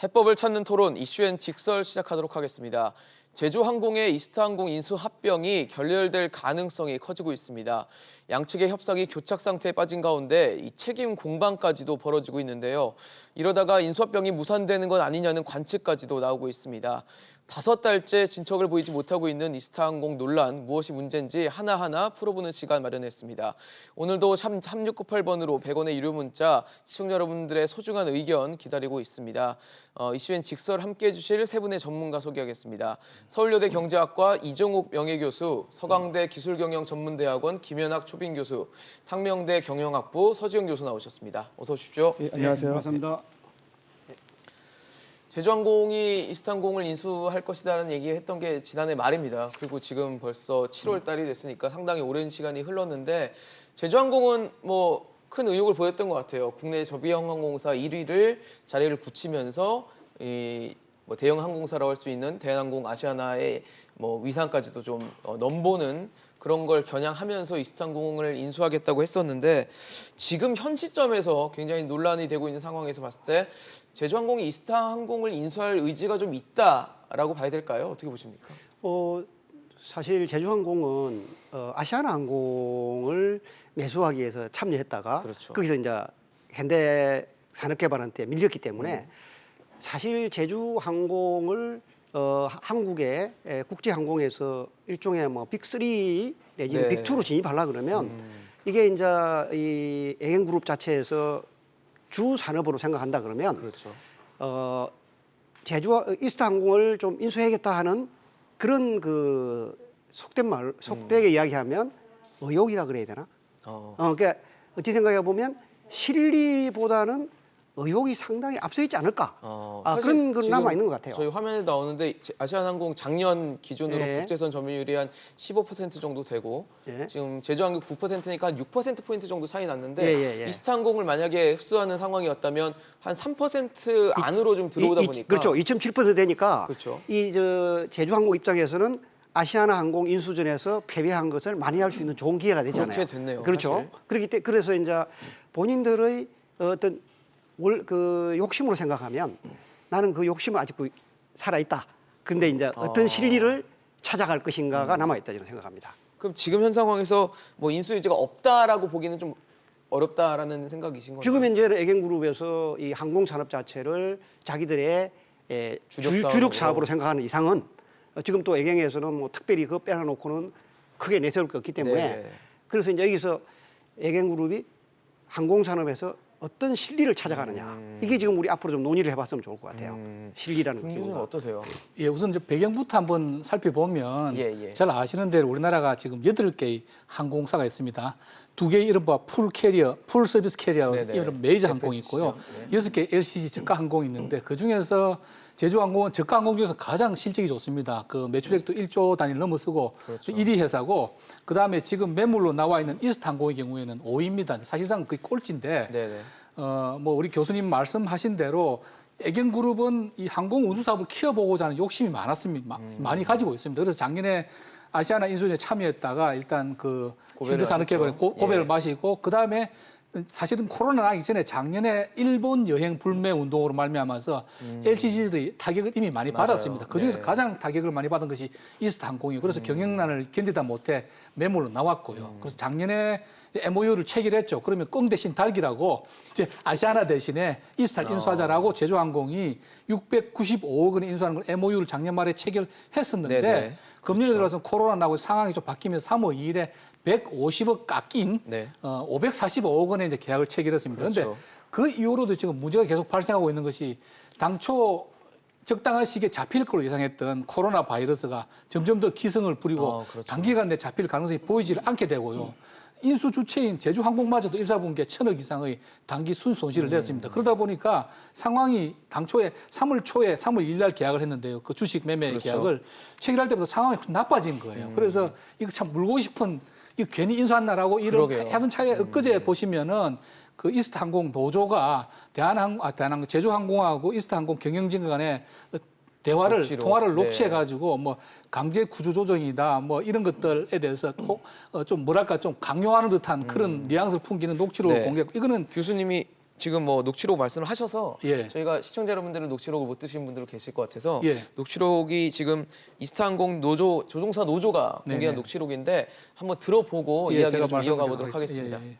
해법을 찾는 토론 이슈앤 직설 시작하도록 하겠습니다. 제주항공의 이스타항공 인수 합병이 결렬될 가능성이 커지고 있습니다. 양측의 협상이 교착 상태에 빠진 가운데 이 책임 공방까지도 벌어지고 있는데요. 이러다가 인수합병이 무산되는 건 아니냐는 관측까지도 나오고 있습니다. 5달째 진척을 보이지 못하고 있는 이스타항공 논란, 무엇이 문제인지 하나하나 풀어보는 시간 마련했습니다. 오늘도 3698번으로 100원의 유료 문자, 시청자 여러분들의 소중한 의견 기다리고 있습니다. 이슈엔 직설 함께해 주실 세 분의 전문가 소개하겠습니다. 서울여대 경제학과 이종욱 명예교수, 서강대 기술경영전문대학원 김현학 초빙교수, 상명대 경영학부 서지영 교수 나오셨습니다. 어서 오십시오. 네, 안녕하세요. 반갑습니다. 제주항공이 이스타항공을 인수할 것이다라는 얘기했던 게 지난해 말입니다. 그리고 지금 벌써 7월 달이 됐으니까 상당히 오랜 시간이 흘렀는데 제주항공은 뭐 큰 의욕을 보였던 것 같아요. 국내 저비형 항공사 1위를 자리를 굳히면서 뭐 대형 항공사라고 할 수 있는 대한항공, 아시아나의 뭐 위상까지도 좀 넘보는 그런 걸 겨냥하면서 이스타항공을 인수하겠다고 했었는데 지금 현 시점에서 굉장히 논란이 되고 있는 상황에서 봤을 때 제주항공이 이스타항공을 인수할 의지가 좀 있다라고 봐야 될까요? 어떻게 보십니까? 사실 제주항공은 아시아나항공을 매수하기 위해서 참여했다가 그렇죠. 거기서 이제 현대산업개발한테 밀렸기 때문에 사실 제주항공을 한국의 국제항공에서 일종의 뭐 빅3 내지는 네. 빅2로 진입하려 그러면 이게 이제 이 애경그룹 자체에서 주 산업으로 생각한다 그러면 그렇죠. 이스타항공을 좀 인수해야겠다 하는 그런 그 속되게 이야기하면 의욕이라 그래야 되나? 그러니까 어찌 생각해 보면 실리보다는 의욕이 상당히 앞서 있지 않을까? 그런 건 남아 있는 것 같아요. 저희 화면에 나오는데 아시아나항공 작년 기준으로 예. 국제선 점유율이 한 15% 정도 되고 예. 지금 제주항공 9%니까 한 6%포인트 정도 차이 났는데 예. 이스타항공을 만약에 흡수하는 상황이었다면 한 3% 안으로 좀 들어오다 보니까 그렇죠. 2.7% 되니까 그렇죠. 제주항공 입장에서는 아시아나항공 인수전에서 패배한 것을 만회할 수 있는 좋은 기회가 되잖아요. 그렇게 됐네요. 그렇죠. 사실. 그래서 이제 본인들의 어떤 그 욕심으로 생각하면 나는 그 욕심은 아직 살아 있다. 근데 이제 어떤 실리를 찾아갈 것인가가 남아 있다 저는 생각합니다. 그럼 지금 현 상황에서 뭐 인수 의지가 없다라고 보기는 좀 어렵다라는 생각이신 건가요? 지금 현재 애경그룹에서 이 항공산업 자체를 자기들의 주력 사업으로 생각하는 이상은 지금 또 애경에서는 뭐 특별히 그거 빼놔놓고는 크게 내세울 게 없기 때문에 네. 그래서 이제 여기서 애경그룹이 항공산업에서 어떤 실리를 찾아가느냐 이게 지금 우리 앞으로 좀 논의를 해봤으면 좋을 것 같아요. 실리라는 김 교수님 기구가. 어떠세요? 예, 우선 이제 배경부터 한번 살펴보면 예. 잘 아시는 대로 우리나라가 지금 8개의 항공사가 있습니다. 2개의 이른바 풀 캐리어, 풀 서비스 캐리어 네네. 이런 메이저 항공이 있고요. 네. 6개 LCC 저가 항공이 있는데 그중에서 제주항공은 저가 항공 중에서 가장 실적이 좋습니다. 그 매출액도 1조 단위를 넘어서고 그렇죠. 1위 회사고 그다음에 지금 매물로 나와 있는 이스타항공의 경우에는 5위입니다. 사실상 거의 꼴찌인데 네네. 뭐 우리 교수님 말씀하신 대로 애경그룹은 이 항공 운수 사업을 키워보고자 하는 욕심이 많았습니다. 많이 가지고 있습니다. 그래서 작년에 아시아나 인수전에 참여했다가 일단 그 현대산업개발에 고배를 마시고 그 다음에 사실은 코로나 나기 전에 작년에 일본 여행 불매 운동으로 말미암아서 LCC들이 타격을 이미 많이 맞아요. 받았습니다. 그중에서 네. 가장 타격을 많이 받은 것이 이스타항공이고 그래서 경영난을 견디다 못해 매물로 나왔고요. 그래서 작년에 이제 MOU를 체결했죠. 그러면 꽁 대신 달기라고 이제 아시아나 대신에 이스타를 인수하자라고 제주항공이 695억 원에 인수하는 걸 MOU를 작년 말에 체결했었는데 네네. 금년에 들어서 코로나 나고 상황이 좀 바뀌면서 3월 2일에 150억 깎인 네. 545억 원의 이제 계약을 체결했습니다. 그런데 그렇죠. 그 이후로도 지금 문제가 계속 발생하고 있는 것이 당초 적당한 시기에 잡힐 걸로 예상했던 코로나 바이러스가 점점 더 기승을 부리고 그렇죠. 단기간 내에 잡힐 가능성이 보이지 않게 되고요. 인수 주체인 제주항공마저도 1사분기에 1,000억 이상의 단기 순손실을 냈습니다. 그러다 보니까 상황이 당초에 3월 초에 3월 1일 날 계약을 했는데요. 그 주식 매매 그렇죠. 계약을 체결할 때부터 상황이 나빠진 거예요. 그래서 이거 참 물고 싶은 이거 괜히 인수한다라고 이런 그러게요. 해둔 차에 엊그제 보시면은 그 이스타항공 노조가 대한항공 제주항공하고 이스타항공 경영진 간에 대화를 녹취록. 통화를 네. 녹취해가지고 뭐 강제 구조 조정이다 뭐 이런 것들에 대해서 좀 뭐랄까 좀 강요하는 듯한 그런 뉘앙스를 풍기는 녹취록을 네. 공개했고 이거는 교수님이 지금 뭐 녹취록 말씀을 하셔서 예. 저희가 시청자 여러분들은 녹취록을 못 드신 분들 계실 것 같아서 예. 녹취록이 지금 이스타항공 노조 조종사 노조가 네네. 공개한 녹취록인데 한번 들어보고 예, 이야기를 좀 제가 이어가 말씀드리도록 보도록 하겠습니다. 예.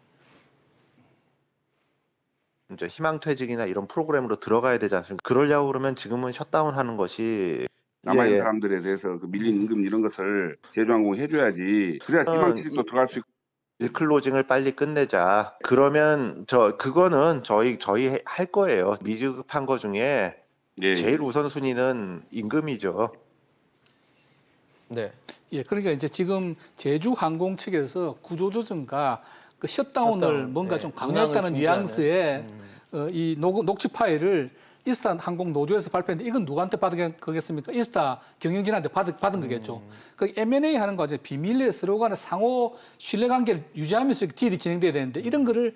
이제 희망퇴직이나 이런 프로그램으로 들어가야 되지 않습니까? 그러려고 그러면 지금은 셧다운하는 것이 남아있는 예, 예. 사람들에 대해서 그 밀린 임금 이런 것을 제주항공이 해줘야지. 그래야 희망퇴직도 들어갈 수 있고. 일클로징을 빨리 끝내자. 그러면 그거는 저희 할 거예요. 미지급한 거 중에 예. 제일 우선순위는 임금이죠. 네. 예, 그러니까 이제 지금 제주항공 측에서 구조조정과 그 셧다운을 셧다운, 뭔가 네. 좀 운항을 강요했다는 중지하는. 뉘앙스의 이 녹취 파일을 이스타 항공 노조에서 발표했는데 이건 누구한테 받은 거겠습니까? 이스타 경영진한테 받은 거겠죠. 그 M&A 하는 과정에 비밀리에 서로 간에 상호 신뢰관계를 유지하면서 이렇게 딜이 진행돼야 되는데 이런 거를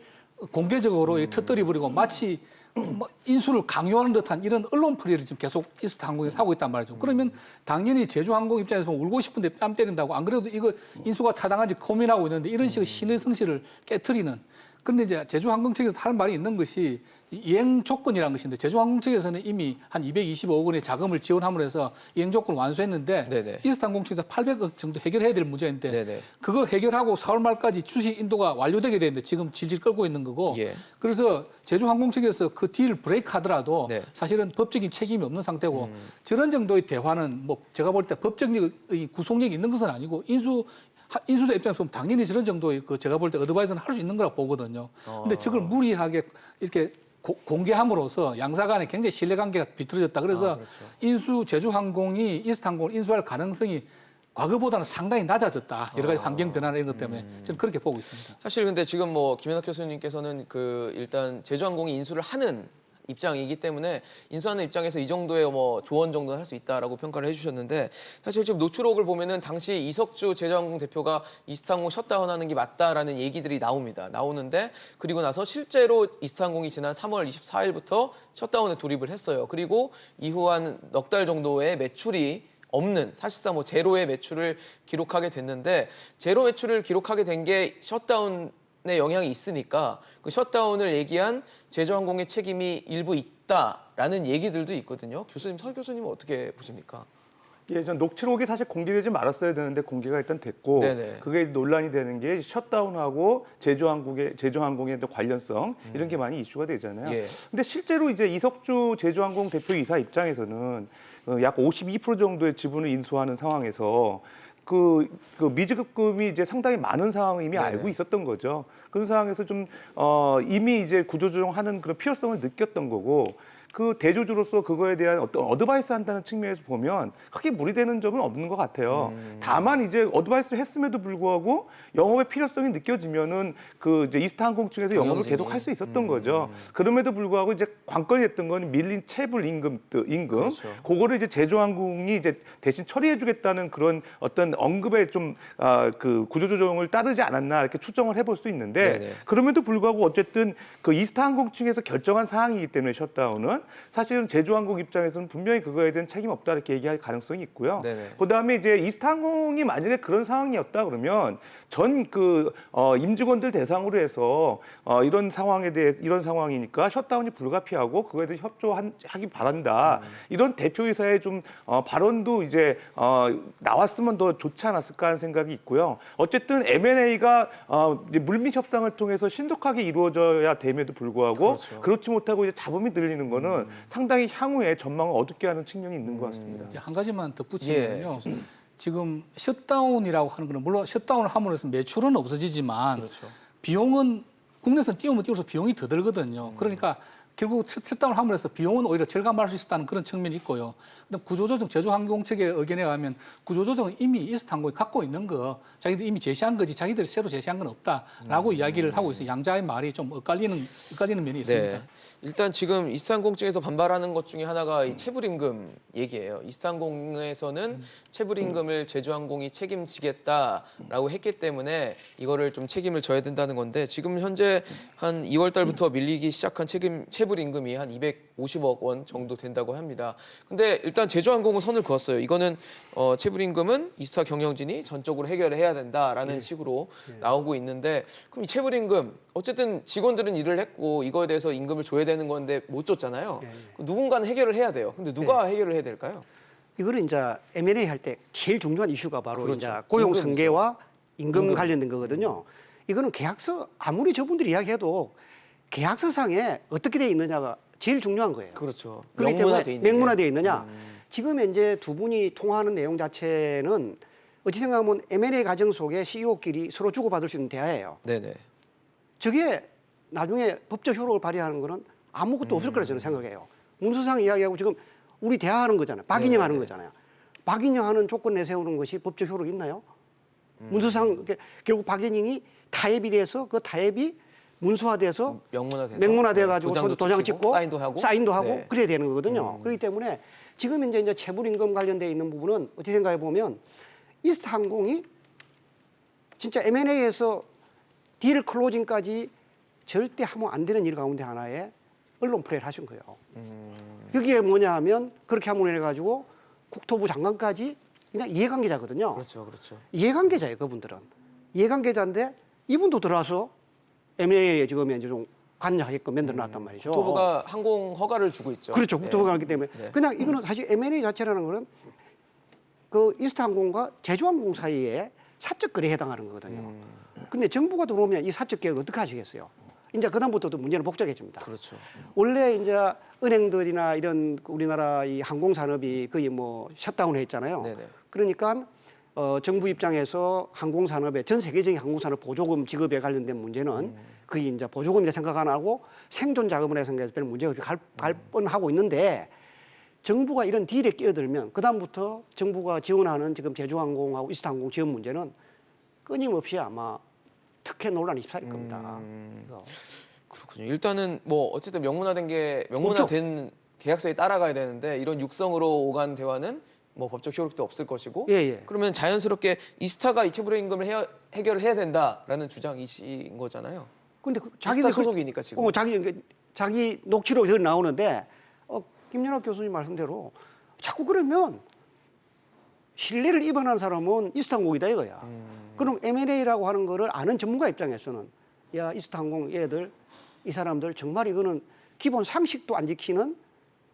공개적으로 터뜨려 버리고 마치 뭐 인수를 강요하는 듯한 이런 언론풀이를 지금 계속 이스타 항공에서 하고 있단 말이죠. 그러면 당연히 제주항공 입장에서 보면 울고 싶은데 뺨 때린다고 안 그래도 이거 인수가 타당한지 고민하고 있는데 이런 식의 신의 성실을 깨트리는. 그런데 이제 제주항공 측에서 하는 말이 있는 것이 이행 조건이라는 것인데 제주항공 측에서는 이미 한 225억 원의 자금을 지원함으로 해서 이행 조건을 완수했는데 네네. 이스타항공 측에서 800억 정도 해결해야 될 문제인데 네네. 그거 해결하고 4월 말까지 주식 인도가 완료되게 되는데 지금 질질 끌고 있는 거고 예. 그래서 제주항공 측에서 그 딜을 브레이크 하더라도 네. 사실은 법적인 책임이 없는 상태고 저런 정도의 대화는 뭐 제가 볼 때 법적인 구속력이 있는 것은 아니고 인수자 입장에서 보면 당연히 저런 정도의 그 제가 볼 때 어드바이저는 할 수 있는 거라고 보거든요. 근데 저걸 무리하게 이렇게 공개함으로써 양사 간에 굉장히 신뢰관계가 비틀어졌다. 그래서 그렇죠. 제주항공이 이스타항공을 인수할 가능성이 과거보다는 상당히 낮아졌다. 여러 가지 환경 변화나 이런 것 때문에 저는 그렇게 보고 있습니다. 사실 근데 지금 뭐 김현학 교수님께서는 그 일단 제주항공이 인수를 하는 입장이기 때문에 인수하는 입장에서 이 정도의 뭐 조언 정도는 할 수 있다라고 평가를 해주셨는데 사실 지금 노출록을 보면은 당시 이석주 제주항공 대표가 이스타항공 셧다운하는 게 맞다라는 얘기들이 나오는데 그리고 나서 실제로 이스타항공이 지난 3월 24일부터 셧다운에 돌입을 했어요. 그리고 이후 한 넉 달 정도의 매출이 없는 사실상 뭐 제로의 매출을 기록하게 됐는데 제로 매출을 기록하게 된 게 셧다운의 영향이 있으니까 그 셧다운을 얘기한 제주항공의 책임이 일부 있다라는 얘기들도 있거든요. 교수님, 설 교수님은 어떻게 보십니까? 예, 전 녹취록이 사실 공개되지 말았어야 되는데 공개가 일단 됐고 네네. 그게 논란이 되는 게 셧다운하고 제주항공의 또 관련성 이런 게 많이 이슈가 되잖아요. 예. 근데 실제로 이제 이석주 제주항공 대표이사 입장에서는 약 52% 정도의 지분을 인수하는 상황에서 그 미지급금이 이제 상당히 많은 상황을 이미 네네. 알고 있었던 거죠. 그런 상황에서 좀 이미 이제 구조조정하는 그런 필요성을 느꼈던 거고 그 대주주로서 그거에 대한 어떤 어드바이스 한다는 측면에서 보면 크게 무리되는 점은 없는 것 같아요. 다만 이제 어드바이스를 했음에도 불구하고 영업의 필요성이 느껴지면은 그 이제 이스타항공 측에서 영업을 경영진이. 계속 할 수 있었던 거죠. 그럼에도 불구하고 이제 관건이 됐던 건 밀린 체불 임금. 그렇죠. 그거를 이제 제주항공이 이제 대신 처리해주겠다는 그런 어떤 언급에 좀 그 구조조정을 따르지 않았나 이렇게 추정을 해볼 수 있는데 네네. 그럼에도 불구하고 어쨌든 그 이스타항공 측에서 결정한 사항이기 때문에 셧다운은 사실은 제주항공 입장에서는 분명히 그거에 대한 책임 없다 이렇게 얘기할 가능성이 있고요. 네네. 그다음에 이제 이스타항공이 만약에 그런 상황이었다 그러면 전 그 임직원들 대상으로 해서 이런 상황에 대해 이런 상황이니까 셧다운이 불가피하고 그거에 대해 협조하기 바란다. 이런 대표이사의 좀 발언도 이제 나왔으면 더 좋지 않았을까 하는 생각이 있고요. 어쨌든 M&A가 물밑 협상을 통해서 신속하게 이루어져야 됨에도 불구하고 그렇죠. 그렇지 못하고 이제 잡음이 들리는 거는 상당히 향후에 전망을 어둡게 하는 측면이 있는 것 같습니다. 이제 한 가지만 덧붙이면요. 지금 셧다운이라고 하는 거는 물론 셧다운을 함으로써 매출은 없어지지만 그렇죠. 비용은 국내에서 띄우면 띄워서 비용이 더 들거든요. 그러니까 결국 셧다운을 함으로써 비용은 오히려 절감할 수 있다는 그런 측면이 있고요. 근데 구조조정 제주항공 측의 의견에 의하면 구조조정은 이미 이스타항공이 갖고 있는 거 자기들이 이미 제시한 거지 자기들이 새로 제시한 건 없다라고 이야기를 하고 있어요. 양자의 말이 좀 엇갈리는 면이 있습니다. 네. 일단 지금 이스타항공 측에서 반발하는 것 중에 하나가 이 체불임금 얘기예요. 이스타항공에서는 체불임금을 제주항공이 책임지겠다라고 했기 때문에 이거를 좀 책임을 져야 된다는 건데 지금 현재 한 2월 달부터 밀리기 시작한 체불임금 체불 임금이 한 250억 원 정도 된다고 합니다. 근데 일단 제주항공은 선을 그었어요. 이거는 체불 임금은 이스타 경영진이 전적으로 해결을 해야 된다라는 식으로 나오고 있는데, 그럼 이 체불 임금 어쨌든 직원들은 일을 했고 이거에 대해서 임금을 줘야 되는 건데 못 줬잖아요. 누군가는 해결을 해야 돼요. 근데 누가 해결을 해야 될까요? 이거는 이제 M&A 할 때 제일 중요한 이슈가 바로 그렇죠. 이제 고용 임금이죠. 승계와 임금 임금. 관련된 거거든요. 이거는 계약서 아무리 저분들이 이야기해도 계약서상에 어떻게 돼 있느냐가 제일 중요한 거예요. 그렇죠. 그렇기 명문화돼 때문에 있는 게. 명문화되어 있느냐. 지금 이제 두 분이 통화하는 내용 자체는 어찌 생각하면 M&A 과정 속에 CEO끼리 서로 주고받을 수 있는 대화예요. 네네. 저게 나중에 법적 효력을 발휘하는 거는 아무것도 없을 거라 저는 생각해요. 문서상 이야기하고 지금 우리 대화하는 거잖아요. 박인영하는 거잖아요. 박인영하는 조건 내세우는 것이 법적 효력이 있나요? 문서상 결국 박인영이 타협이 돼서 그 타협이 문서화돼서 명문화돼 가지고 도장 찍고 사인도 하고 네. 그래야 되는 거거든요. 그렇기 때문에 지금 이제 체불 임금 관련돼 있는 부분은 어떻게 생각해 보면 이스타항공이 진짜 M&A에서 딜 클로징까지 절대 하면 안 되는 일 가운데 하나에 언론 플레이를 하신 거예요. 여기에 뭐냐 하면 그렇게 하면 해가지고 국토부 장관까지 그냥 이해관계자거든요. 그렇죠, 그렇죠. 이해관계자예요, 그분들은. 이해관계자인데 이분도 들어와서 M&A에 지금 이제 좀 관여하게끔 만들어놨단 말이죠. 국토부가 항공 허가를 주고 있죠. 그렇죠, 국토부가 네. 하기 때문에. 네. 그냥 이거는 사실 M&A 자체라는 거는 그 이스타항공과 제주항공 사이에 사적 거래에 해당하는 거거든요. 근데 정부가 들어오면 이 사적 계획을 어떻게 하시겠어요? 이제 그다음부터도 문제는 복잡해집니다. 그렇죠. 원래 이제 은행들이나 이런 우리나라 이 항공 산업이 거의 뭐 셧다운해 있잖아요. 네네. 그러니까 정부 입장에서 항공 산업에 전 세계적인 항공 산업 보조금 지급에 관련된 문제는 거의 이제 보조금이라 생각 안 하고 생존 자금이라 생각해서 별 문제가 없이 갈 뻔하고 있는데, 정부가 이런 딜에 끼어들면 그다음부터 정부가 지원하는 지금 제주항공하고 이스타항공 지원 문제는 끊임없이 아마 특혜 논란이 휩싸일 겁니다. 그래서 그렇군요. 일단은 뭐 어쨌든 명문화된 계약서에 따라가야 되는데 이런 육성으로 오간 대화는 뭐 법적 효력도 없을 것이고. 예, 예. 그러면 자연스럽게 이스타가 이 체불 임금을 해결을 해야 된다라는 주장이신 거잖아요. 근데 이스타 소속이니까 지금. 자기 녹취록이 여기 나오는데 김연학 교수님 말씀대로 자꾸 그러면 신뢰를 입원한 사람은 이스타항공이다 이거야. 그럼 M&A라고 하는 거를 아는 전문가 입장에서는 야, 이스타항공 얘들 이 사람들 정말 이거는 기본 상식도 안 지키는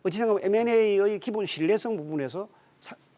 어찌 생각하면 M&A의 기본 신뢰성 부분에서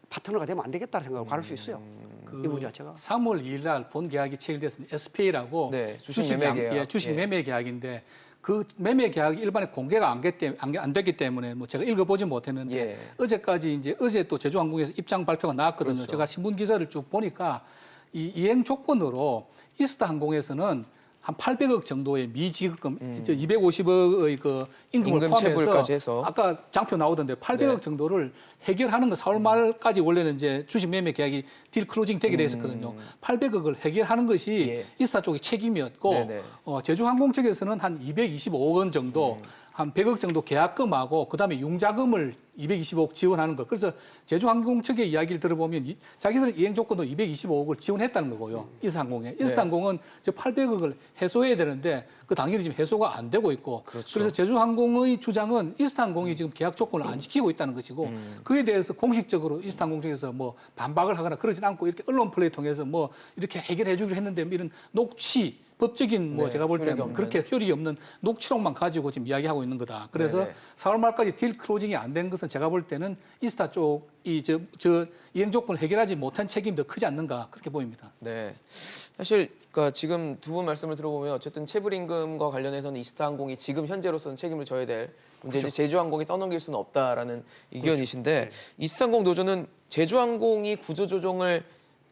파트너가 되면 안 되겠다는 생각을 가질 수 있어요. 이 부분 자체가. 3월 2일 날 본 계약이 체결됐습니다. SPA라고 네, 주식 매매 계약. 주식 매매 계약인데 그 매매 계약이 일반에 공개가 안 됐기 때문에 뭐 제가 읽어보지 못했는데 예. 어제 또 제주항공에서 입장 발표가 나왔거든요. 그렇죠. 제가 신문 기사를 쭉 보니까 이 이행 조건으로 이스타항공에서는 한 800억 정도의 미지급금, 250억의 그 임금을 임금 포함해서 체불까지 해서. 아까 장표 나오던데 800억 네. 정도를 해결하는 거 4월 말까지 원래는 이제 주식 매매 계약이 딜 클로징 되기로 했었거든요. 800억을 해결하는 것이 예. 이스타 쪽의 책임이었고 네네. 제주항공 측에서는 한 225억 원 정도 한 100억 정도 계약금하고 그다음에 융자금을 225억 지원하는 거. 그래서 제주항공 측의 이야기를 들어보면 자기들 이행 조건도 225억을 지원했다는 거고요. 이스타항공에. 이스타항공은 저 800억을 해소해야 되는데 그 당연히 지금 해소가 안 되고 있고. 그렇죠. 그래서 제주항공의 주장은 이스타항공이 지금 계약 조건을 안 지키고 있다는 것이고 그에 대해서 공식적으로 이스타항공 측에서 뭐 반박을 하거나 그러진 않고 이렇게 언론 플레이 통해서 뭐 이렇게 해결해 주기로 했는데 이런 녹취 법적인 뭐 네, 제가 볼 효력이 때는 없는. 그렇게 효력이 없는 녹취록만 가지고 지금 이야기하고 있는 거다. 그래서 네네. 4월 말까지 딜 클로징이 안 된 것은 제가 볼 때는 이스타 쪽이 저 이행 조건을 해결하지 못한 책임이 더 크지 않는가 그렇게 보입니다. 네. 사실 그러니까 지금 두 분 말씀을 들어보면 어쨌든 체불 임금과 관련해서는 이스타항공이 지금 현재로서는 책임을 져야 될 문제지 그렇죠. 제주항공이 떠넘길 수는 없다라는 의견이신데 네. 이스타항공 노조는 제주항공이 구조조정을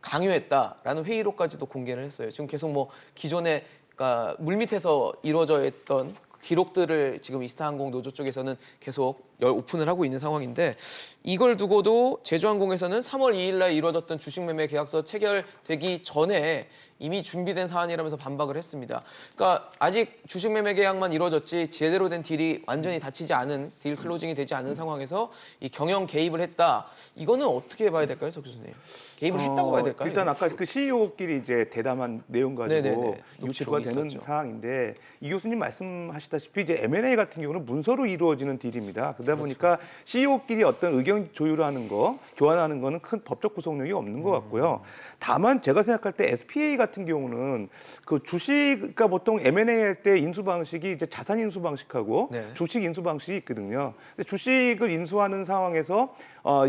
강요했다라는 회의록까지도 공개를 했어요. 지금 계속 뭐 기존에 그러니까 물밑에서 이루어져 있던 기록들을 지금 이스타항공 노조 쪽에서는 계속 오픈을 하고 있는 상황인데 이걸 두고도 제주항공에서는 3월 2일 날 이루어졌던 주식 매매 계약서 체결되기 전에 이미 준비된 사안이라면서 반박을 했습니다. 그러니까 아직 주식 매매 계약만 이루어졌지 제대로 된 딜이 완전히 닫히지 않은 딜 클로징이 되지 않은 상황에서 이 경영 개입을 했다. 이거는 어떻게 봐야 될까요, 석 교수님? 개입을 했다고 봐야 될까요? 일단 아까 그 CEO끼리 이제 대담한 내용 가지고 네네네. 유추가 녹취록이 되는 있었죠. 상황인데 이 교수님 말씀하시다시피 이제 M&A 같은 경우는 문서로 이루어지는 딜입니다. 그러다 보니까 CEO끼리 어떤 의견 조율하는 거, 교환하는 거는 큰 법적 구속력이 없는 것 같고요. 다만 제가 생각할 때 SPA 같은 경우는 그 주식, 그러니까 보통 M&A 할 때 인수 방식이 이제 자산 인수 방식하고 네. 주식 인수 방식이 있거든요. 근데 주식을 인수하는 상황에서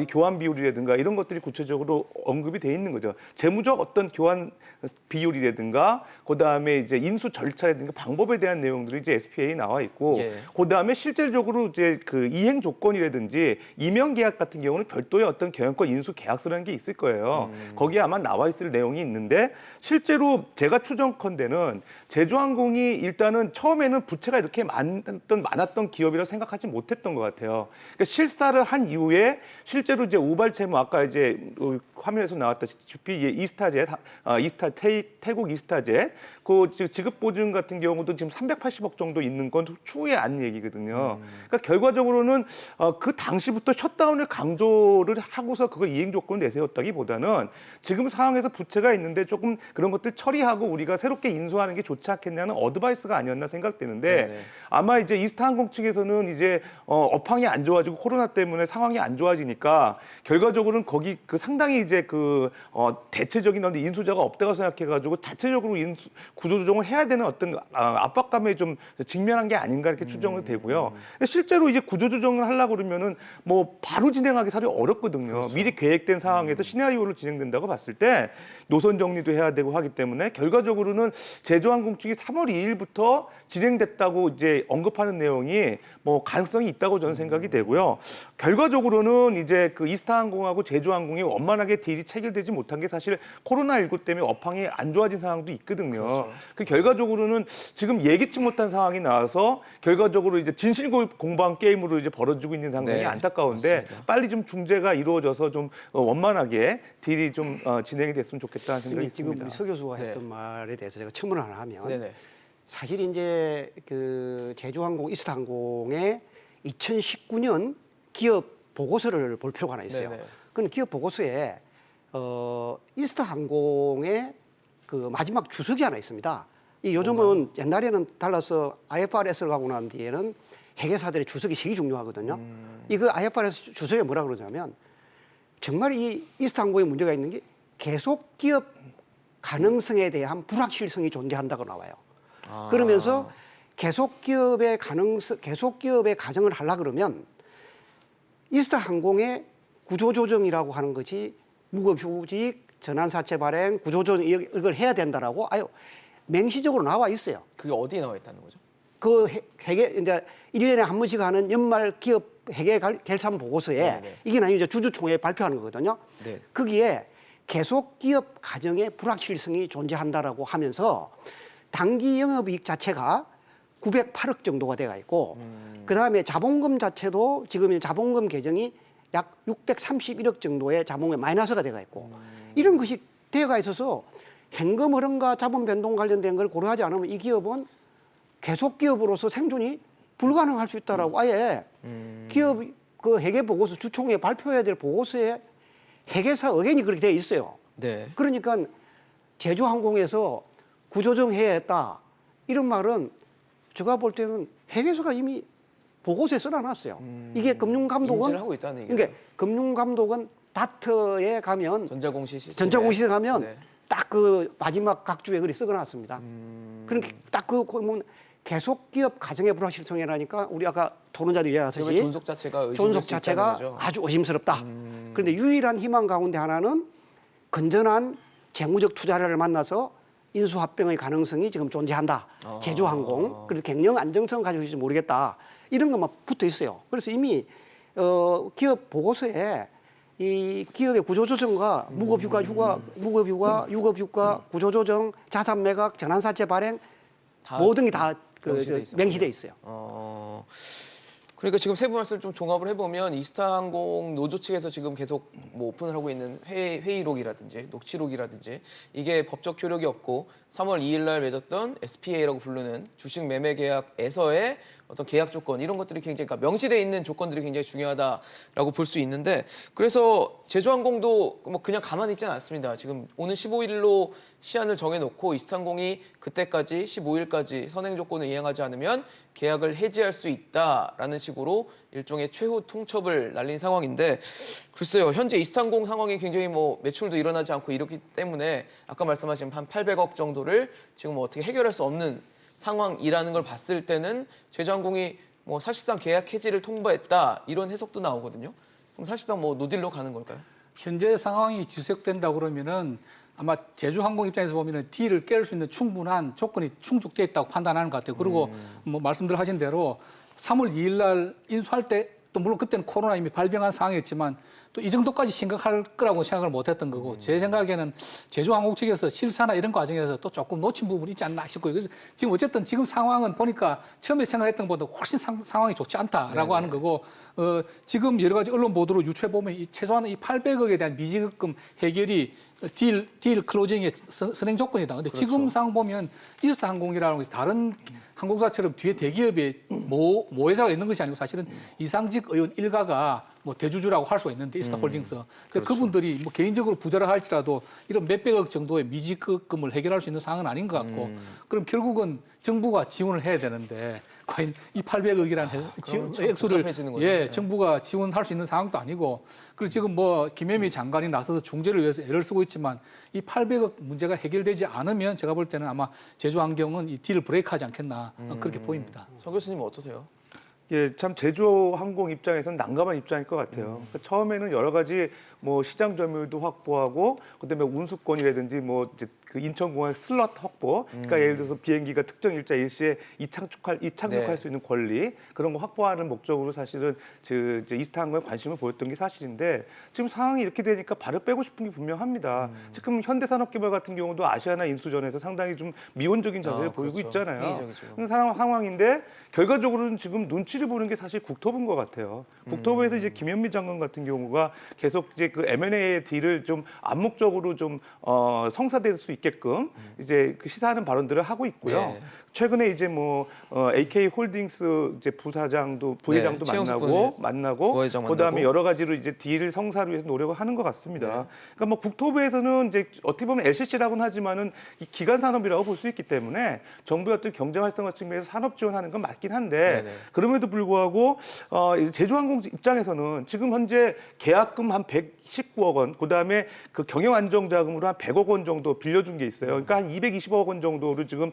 이 교환 비율이라든가 이런 것들이 구체적으로 언급이 돼 있는 거죠. 재무적 어떤 교환 비율이라든가 그다음에 이제 인수 절차라든가 방법에 대한 내용들이 이제 SPA에 나와 있고 예. 그다음에 실질적으로 이제 그 이행 조건이라든지 이명 계약 같은 경우는 별도의 어떤 경영권 인수 계약서라는 게 있을 거예요. 거기에 아마 나와 있을 내용이 있는데 실제로 제가 추정컨대는 제주항공이 일단은 처음에는 부채가 이렇게 많았던 기업이라고 생각하지 못했던 것 같아요. 그러니까 실사를 한 이후에 실제로 이제 우발 채무 아까 이제 화면에서 나왔다시피 이스타젯, 태국 이스타젯 그 지급 보증 같은 경우도 지금 380억 정도 있는 건 추후에 안 얘기거든요. 그러니까 결과적으로는 그 당시부터 셧다운을 강조를 하고서 그걸 이행 조건을 내세웠다기보다는 지금 상황에서 부채가 있는데 조금 그런 것들 처리하고 우리가 새롭게 인수하는 게 좋지 않겠냐는 어드바이스가 아니었나 생각되는데 네네. 아마 이제 이스타항공 측에서는 이제 업황이 안 좋아지고 코로나 때문에 상황이 안 좋아지니까 결과적으로는 거기 그 상당히 이제 그 대체적인 어떤 인수자가 없다고 생각해가지고 자체적으로 구조조정을 해야 되는 어떤 압박감에 좀 직면한 게 아닌가 이렇게 추정이 되고요. 근데 실제로 이제 구조조정을 하려고 그러면은 뭐 바로 진행하기 사실 어렵거든요. 그렇죠. 미리 계획된 상황에서 시나리오로 진행된다고 봤을 때 노선 정리도 해야 되고 하기 때문에 결과적으로는 제주항공 측이 3월 2일부터 진행됐다고 이제 언급하는 내용이 뭐 가능성이 있다고 저는 생각이 되고요. 결과적으로는 이제 그 이스타항공하고 제주항공이 원만하게 딜이 체결되지 못한 게 사실 코로나19 때문에 업황이 안 좋아진 상황도 있거든요. 그렇죠. 그 결과적으로는 지금 예기치 못한 상황이 나와서 결과적으로 이제 진실공방 게임으로 이제 벌어지고 있는 상황이 네, 안타까운데 맞습니다. 빨리 좀 중재가 이루어져서 좀 원만하게 딜이 좀 진행이 됐으면 좋겠다는 생각이 지금 있습니다. 우리 서 교수가 네. 했던 말에 대해서 제가 첨언을 하나 하면 네네. 사실 이제 그 제주항공, 이스타항공의 2019년 기업 보고서를 볼 필요가 하나 있어요. 네네. 그 기업 보고서에 이스타항공의 그 마지막 주석이 하나 있습니다. 이 요즘은 옛날에는 달라서 IFRS를 가고 난 뒤에는 회계사들의 주석이 되게 중요하거든요. 이 그 IFRS 주석에 뭐라 그러냐면 정말 이 이스타항공에 문제가 있는 게 계속 기업 가능성에 대한 불확실성이 존재한다고 나와요. 그러면서 계속 기업의 가정을 하려 그러면 이스타항공의 구조조정이라고 하는 것이 무급휴직, 전환사채 발행, 구조조정 이걸 해야 된다라고 아유 맹시적으로 나와 있어요. 그게 어디에 나와 있다는 거죠? 그 회계 이제 1년에 한 번씩 하는 연말 기업 회계 결산 보고서에 네네. 이게 나중에 이제 주주총회에 발표하는 거거든요. 네. 거기에 계속 기업 가정의 불확실성이 존재한다라고 하면서 단기 영업이익 자체가 908억 정도가 돼가 있고 그다음에 자본금 자체도 지금 자본금 계정이 약 631억 정도의 자본금 마이너스가 돼가 있고 이런 것이 되어가 있어서 현금 흐름과 자본 변동 관련된 걸 고려하지 않으면 이 기업은 계속 기업으로서 생존이 불가능할 수 있다라고 아예 기업 그 회계 보고서 주총회에 발표해야 될 보고서에 회계사 의견이 그렇게 돼 있어요. 네. 그러니까 제주항공에서 구조정해야 했다 이런 말은 제가 볼 때는 회계사가 이미 보고서에 써놔놨어요. 이게 금융감독은 인지를 하고 있다는 얘기죠. 그러니까 금융감독은 다트에 가면 전자공시 시스템. 전자공시에 가면 네. 딱 그 마지막 각주에 글이 써놨습니다. 그러니까 딱 그 계속 기업 가정의 불확실성이라니까 우리 아까 토론자들이 기업의 얘기하듯이 존속 자체가 의심될 존속 수 있다는 자체가 거죠. 아주 의심스럽다. 그런데 유일한 희망 가운데 하나는 건전한 재무적 투자자를 만나서 인수합병의 가능성이 지금 존재한다. 제주항공. 그래서 경영 안정성 가지고 있을지 모르겠다. 이런 것만 붙어 있어요. 그래서 이미 기업 보고서에 이 기업의 구조조정과 무급휴가, 유급휴가, 구조조정, 자산 매각, 전환사채 발행 다 모든 게 다 명시돼 있었군요. 명시돼 있어요. 그러니까 지금 세부 말씀을 좀 종합을 해보면 이스타항공 노조 측에서 지금 계속 뭐 오픈을 하고 있는 회의록이라든지 녹취록이라든지 이게 법적 효력이 없고 3월 2일 날 맺었던 SPA라고 부르는 주식 매매 계약에서의 어떤 계약 조건 이런 것들이 굉장히 그러니까 명시되어 있는 조건들이 굉장히 중요하다라고 볼 수 있는데 그래서 제주항공도 뭐 그냥 가만히 있지는 않습니다. 지금 오는 15일로 시한을 정해놓고 이스타항공이 그때까지 15일까지 선행 조건을 이행하지 않으면 계약을 해지할 수 있다라는 식으로 일종의 최후 통첩을 날린 상황인데 글쎄요 현재 이스타항공 상황이 굉장히 뭐 매출도 일어나지 않고 이렇기 때문에 아까 말씀하신 한 800억 정도를 지금 뭐 어떻게 해결할 수 없는 상황이라는 걸 봤을 때는 제주항공이 뭐 사실상 계약 해지를 통보했다 이런 해석도 나오거든요. 그럼 사실상 뭐 노딜로 가는 걸까요? 현재 상황이 지속된다 그러면은 아마 제주항공 입장에서 보면은 딜을 깰 수 있는 충분한 조건이 충족돼 있다고 판단하는 것 같아요. 그리고 뭐 말씀들 하신 대로 3월 2일 날 인수할 때 또 물론 그때는 코로나 이미 발병한 상황이었지만 또 이 정도까지 심각할 거라고 생각을 못했던 거고 제 생각에는 제주항공 측에서 실사나 이런 과정에서 또 조금 놓친 부분이 있지 않나 싶고요. 그래서 지금 어쨌든 지금 상황은 보니까 처음에 생각했던 것보다 훨씬 상황이 좋지 않다라고 하는 거고 지금 여러 가지 언론 보도로 유추해 보면 최소한 이 800억에 대한 미지급금 해결이 딜 클로징의 선행 조건이다. 근데 지금 상황 보면 이스타항공이라는 다른 항공사처럼 뒤에 대기업에 모 회사가 있는 것이 아니고 사실은 이상직 의원 일가가 뭐 대주주라고 할 수가 있는데 이스타홀딩스 그분들이 뭐 개인적으로 부자라 할지라도 이런 몇백억 정도의 미지급금을 해결할 수 있는 상황은 아닌 것 같고 그럼 결국은 정부가 지원을 해야 되는데 과연 이 800억이라는 액수를 정부가 지원할 수 있는 상황도 아니고 그리고 지금 뭐 김혜미 장관이 나서서 중재를 위해서 애를 쓰고 있지만 이 800억 문제가 해결되지 않으면 제가 볼 때는 아마 제주환경은 이 딜을 브레이크하지 않겠나 그렇게 보입니다. 서 교수님 어떠세요? 예, 참 제주항공 입장에서는 난감한 입장일 것 같아요. 그러니까 처음에는 여러 가지 뭐 시장 점유율도 확보하고 그다음에 운수권이라든지 뭐 이제 그 인천공항 슬롯 확보, 그러니까 예를 들어서 비행기가 특정 일자 일시에 이착륙할 수 있는 권리 그런 거 확보하는 목적으로 사실은 이제 이스타항공에 관심을 보였던 게 사실인데 지금 상황이 이렇게 되니까 발을 빼고 싶은 게 분명합니다. 지금 현대산업개발 같은 경우도 아시아나 인수전에서 상당히 좀 미온적인 자세를 보이고 있잖아요. 그런 상황인데 결과적으로는 지금 눈치를 보는 게 사실 국토부인 것 같아요. 국토부에서 이제 김현미 장관 같은 경우가 계속 이제 그 M&A 딜을 좀 암묵적으로 좀 성사될 수 있게끔 이제 그 시사하는 발언들을 하고 있고요. 네. 최근에 이제 뭐 AK 홀딩스 이제 부회장도 만나고 부회장 그다음에 만나고. 여러 가지로 이제 딜 성사를 위해서 노력을 하는 것 같습니다. 네. 그러니까 뭐 국토부에서는 이제 어떻게 보면 LCC라고는 하지만은 이 기간 산업이라고 볼 수 있기 때문에 정부의 어떤 경제 활성화 측면에서 산업 지원하는 건 맞긴 한데 네네. 그럼에도 불구하고 제주항공 입장에서는 지금 현재 계약금 한 119억 원, 그다음에 그 경영 안정 자금으로 한 100억 원 정도 빌려준 게 있어요. 그러니까 한 220억 원 정도를 지금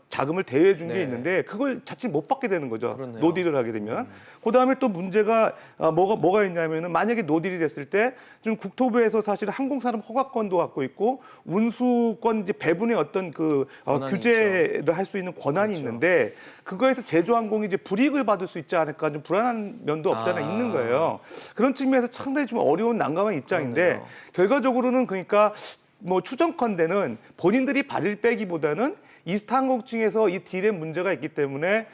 자금을 대여해 준 게 네. 있는데 그걸 자칫 못 받게 되는 거죠. 그렇네요. 노딜을 하게 되면. 그다음에 또 문제가 뭐가 있냐면은 만약에 노딜이 됐을 때 좀 국토부에서 사실 항공산업 허가권도 갖고 있고 운수권 이제 배분의 어떤 그 규제를 할 수 있는 권한이 있는데 그거에서 제주항공이 이제 불이익을 받을 수 있지 않을까 좀 불안한 면도 없잖아 있는 거예요. 그런 측면에서 상당히 좀 어려운 난감한 입장인데 그러네요. 결과적으로는 그러니까 뭐 추정컨대는 본인들이 발을 빼기보다는 이스타항공 측에서 이 딜에 문제가 있기 때문에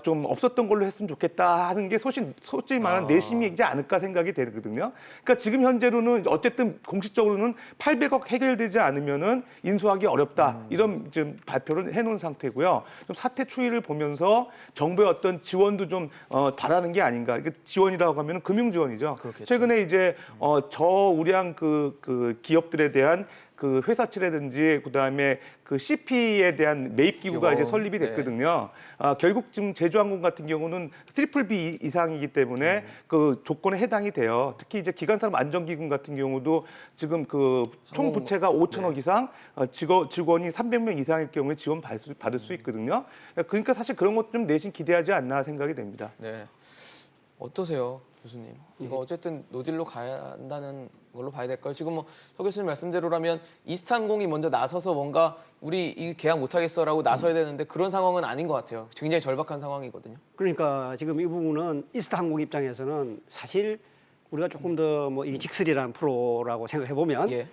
좀 없었던 걸로 했으면 좋겠다 하는 게 솔직히 말하는 내심이지 않을까 생각이 되거든요. 그러니까 지금 현재로는 어쨌든 공식적으로는 800억 해결되지 않으면은 인수하기 어렵다 이런 지금 발표를 해놓은 상태고요. 좀 사태 추이를 보면서 정부의 어떤 지원도 좀 바라는 게 아닌가. 이게 지원이라고 하면은 금융 지원이죠. 그렇겠죠. 최근에 이제 저우량 그 기업들에 대한 그 회사채라든지 그다음에 그 CP에 대한 매입 기구가 이제 설립이 됐거든요. 결국 지금 제주항공 같은 경우는 트리플 B 이상이기 때문에 그 조건에 해당이 돼요. 특히 이제 기관산업 안전기금 같은 경우도 지금 그 총 부채가 5천억 이상, 직원이 300명 이상일 경우에 지원 받을 수 있거든요. 그러니까 사실 그런 것 좀 내심 기대하지 않나 생각이 됩니다. 네. 어떠세요, 교수님? 이거 어쨌든 노딜로 가야 한다는 걸로 봐야 될까요? 지금 뭐 서 교수님 말씀대로라면 이스타항공이 먼저 나서서 뭔가 우리 이 계약 못 하겠어라고 나서야 되는데 그런 상황은 아닌 것 같아요. 굉장히 절박한 상황이거든요. 그러니까 지금 이 부분은 이스타항공 입장에서는 사실 우리가 조금 더 뭐 이 직설이라는 프로라고 생각해 보면 예.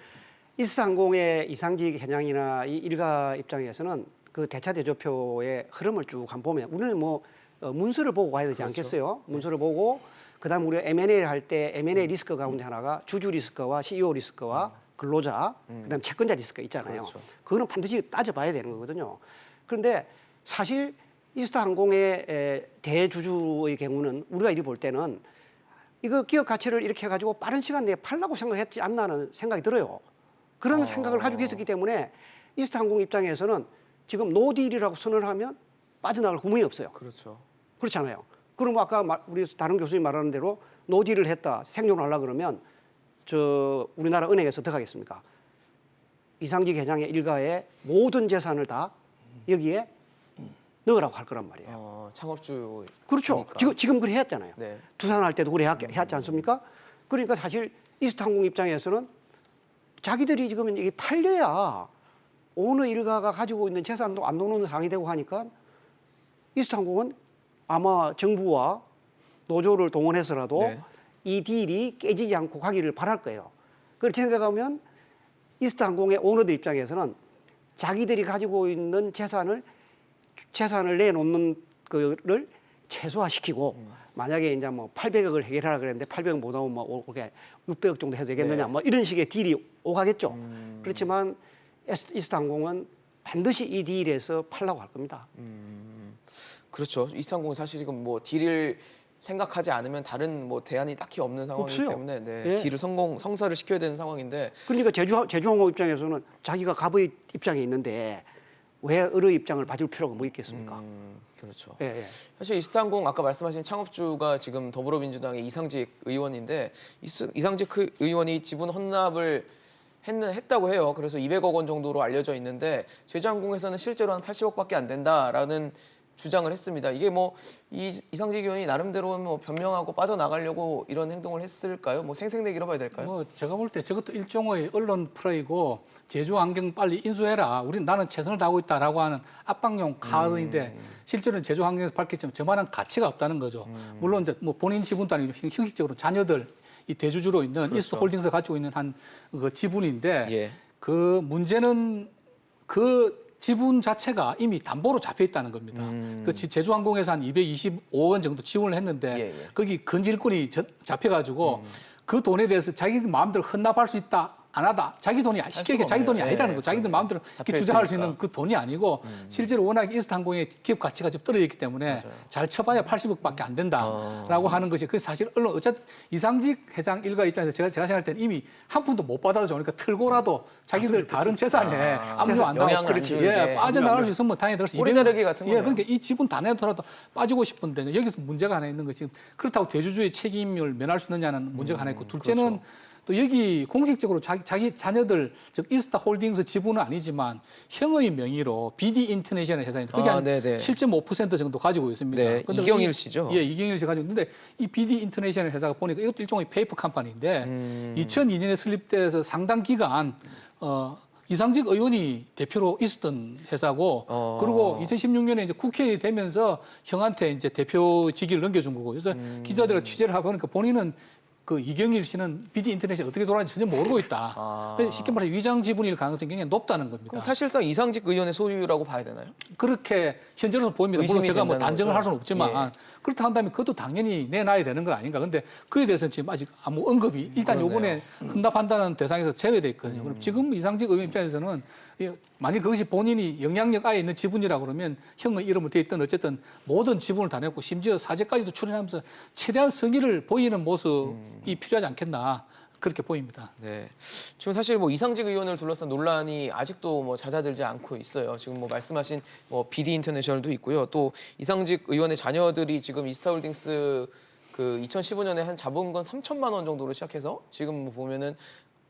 이스타항공의 이상직 현황이나 이 일가 입장에서는 그 대차 대조표의 흐름을 쭉 한번 보면 우리는 뭐 문서를 보고 가야 되지 않겠어요? 문서를 보고 그다음 우리가 M&A를 할 때 M&A 리스크 가운데 하나가 주주 리스크와 CEO 리스크와 근로자, 그다음 채권자 리스크 있잖아요. 그렇죠. 그거는 반드시 따져봐야 되는 거거든요. 그런데 사실 이스타항공의 대주주의 경우는 우리가 이리 볼 때는 이거 기업 가치를 이렇게 해가지고 빠른 시간 내에 팔라고 생각했지 않나는 생각이 들어요. 그런 생각을 가지고 있었기 때문에 이스타항공 입장에서는 지금 노딜이라고 선언하면 빠져나갈 구멍이 없어요. 그렇죠. 그렇잖아요. 그럼 아까 우리 다른 교수님 말하는 대로 노딜을 했다, 생존을 하려고 그러면 저 우리나라 은행에서 어떻게 하겠습니까? 이상직 회장의 일가의 모든 재산을 다 여기에 넣으라고 할 거란 말이에요. 창업주. 그렇죠. 지금 그래 했잖아요. 네. 두산할 때도 그래 했지 않습니까? 그러니까 사실 이스타항공 입장에서는 자기들이 지금 이게 팔려야 어느 일가가 가지고 있는 재산도 안 놓는 상황이 되고 하니까 이스타항공은 아마 정부와 노조를 동원해서라도 네. 이 딜이 깨지지 않고 가기를 바랄 거예요. 그렇게 생각하면 이스타항공의 오너들 입장에서는 자기들이 가지고 있는 재산을 내놓는 거를 최소화시키고 만약에 이제 뭐 800억을 해결하라 그랬는데 800억 못 하면 뭐 이렇게 600억 정도 해도 되겠느냐 뭐 이런 식의 딜이 오가겠죠. 그렇지만 이스타항공은 반드시 이 딜에서 팔라고 할 겁니다. 그렇죠. 이스타항공은 사실 지금 뭐 딜을 생각하지 않으면 다른 뭐 대안이 딱히 없는 상황이기 없어요. 때문에 네, 예. 딜을 성사를 시켜야 되는 상황인데 그러니까 제주항공 입장에서는 자기가 갑의 입장에 있는데 왜 을의 입장을 봐줄 필요가 뭐 있겠습니까? 그렇죠. 예, 예. 사실 이스타항공 아까 말씀하신 창업주가 지금 더불어민주당의 이상직 의원인데 이상직 의원이 지분 헌납을 했다고 해요. 그래서 200억 원 정도로 알려져 있는데 제주항공에서는 실제로 한 80억밖에 안 된다라는 주장을 했습니다. 이게 뭐 이상직 의원이 나름대로 뭐 변명하고 빠져나가려고 이런 행동을 했을까요? 뭐 생색내기로 봐야 될까요? 뭐 제가 볼 때 저것도 일종의 언론 플레이고 제주환경 빨리 인수해라. 나는 최선을 다하고 있다라고 하는 압박용 카드인데 실제로는 제주환경에서 밝혔지만 저만한 가치가 없다는 거죠. 물론 이제 뭐 본인 지분도 아니고 형식적으로 자녀들 이 대주주로 있는 그렇죠. 이스트홀딩스가 가지고 있는 한 그 지분인데 예. 그 문제는 그 지분 자체가 이미 담보로 잡혀 있다는 겁니다. 그 제주항공에서 한 225억 원 정도 지원을 했는데 예, 예. 거기 건질권이 잡혀가지고 그 돈에 대해서 자기 마음대로 헌납할 수 있다. 안 하다. 자기 돈이 쉽게 얘기해 자기 돈이 없네요. 아니라는 예, 거. 자기들 그럼요. 마음대로 잡혀 주장할 수 있으니까. 있는 그 돈이 아니고 실제로 워낙 이스타항공의 기업 가치가 좀 떨어져 있기 때문에 잘 쳐봐야 80억밖에 안 된다라고 하는 것이 그래서 사실 언론 어쨌든 이상직 회장 일가 입장에서 제가 생각할 때는 이미 한 푼도 못 받아도 좋으니까 틀고라도 자기들 다른 재산에 아무도 안 나고 영향을 안 주게. 빠져나갈 수 있으면 당연히 들어서 꼬리 자르기 같은 예, 거네요. 그러니까 이 지분 다 내더라도 빠지고 싶은데 여기서 문제가 하나 있는 것이 그렇다고 대주주의 책임을 면할 수 있느냐는 문제가 하나 있고 둘째는 그렇죠. 또 여기 공식적으로 자기 자녀들 즉 이스타홀딩스 지분은 아니지만 형의 명의로 BD 인터내셔널 회사인데 그게 한 네네. 7.5% 정도 가지고 있습니다. 네, 근데 이경일 씨죠? 예, 이경일 씨 가지고 있는데 이 BD 인터내셔널 회사가 보니까 이것도 일종의 페이퍼 컴퍼니인데 2002년에 설립돼서 상당 기간 이상직 의원이 대표로 있었던 회사고 그리고 2016년에 이제 국회에 되면서 형한테 이제 대표직을 넘겨준 거고 그래서 기자들과 취재를 하고 보니까 본인은 그 이경일 씨는 BD 인터넷이 어떻게 돌아가는지 전혀 모르고 있다. 그래서 쉽게 말해서 위장 지분일 가능성이 굉장히 높다는 겁니다. 그럼 사실상 이상직 의원의 소유라고 봐야 되나요? 그렇게 현재로서 보입니다. 물론 의심이 제가 뭐 된다는 단정을 거죠? 할 수는 없지만 그렇다 한다면 그것도 당연히 내놔야 되는 건 아닌가. 근데 그에 대해서는 지금 아직 아무 언급이 일단 그러네요. 요번에 헌납한다는 대상에서 제외돼 있거든요. 그럼 지금 이상직 의원 입장에서는 만약 그것이 본인이 영향력 아래 있는 지분이라 그러면 형의 이름으로 돼 있던 어쨌든 모든 지분을 다 냈고 심지어 사제까지도 출연하면서 최대한 성의를 보이는 모습이 필요하지 않겠나 그렇게 보입니다. 네. 지금 사실 뭐 이상직 의원을 둘러싼 논란이 아직도 뭐 잦아들지 않고 있어요. 지금 뭐 말씀하신 뭐 BD 인터내셔널도 있고요. 또 이상직 의원의 자녀들이 지금 이스타홀딩스 그 2015년에 한 자본금 3천만 원 정도로 시작해서 지금 뭐 보면은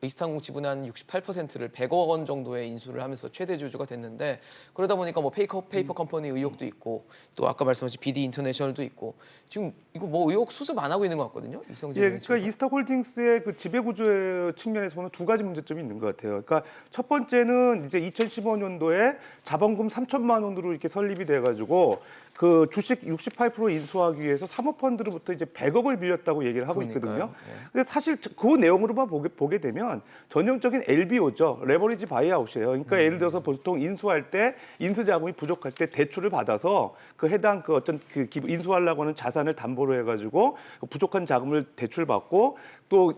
이스타항공 지분의 한 68%를 100억 원 정도의 인수를 하면서 최대 주주가 됐는데 그러다 보니까 뭐 페이퍼 컴퍼니 의혹도 있고 또 아까 말씀하신 BD 인터내셔널도 있고 지금 이거 뭐 의혹 수습 안 하고 있는 것 같거든요. 이성진 예, 의원 그러니까 측에서. 이스타홀딩스의 그 지배구조 측면에서는 두 가지 문제점이 있는 것 같아요. 그러니까 첫 번째는 이제 2015년도에 자본금 3천만 원으로 이렇게 설립이 돼가지고 그 주식 68% 인수하기 위해서 사모펀드로부터 이제 100억을 빌렸다고 얘기를 하고 그러니까요. 있거든요. 예. 근데 사실 그 내용으로만 보게 되면 전형적인 LBO죠. 레버리지 바이아웃이에요. 그러니까 예를 들어서 보통 인수할 때 인수 자금이 부족할 때 대출을 받아서 그 해당 그 어떤 그 인수하려고 하는 자산을 담보로 해가지고 그 부족한 자금을 대출받고 또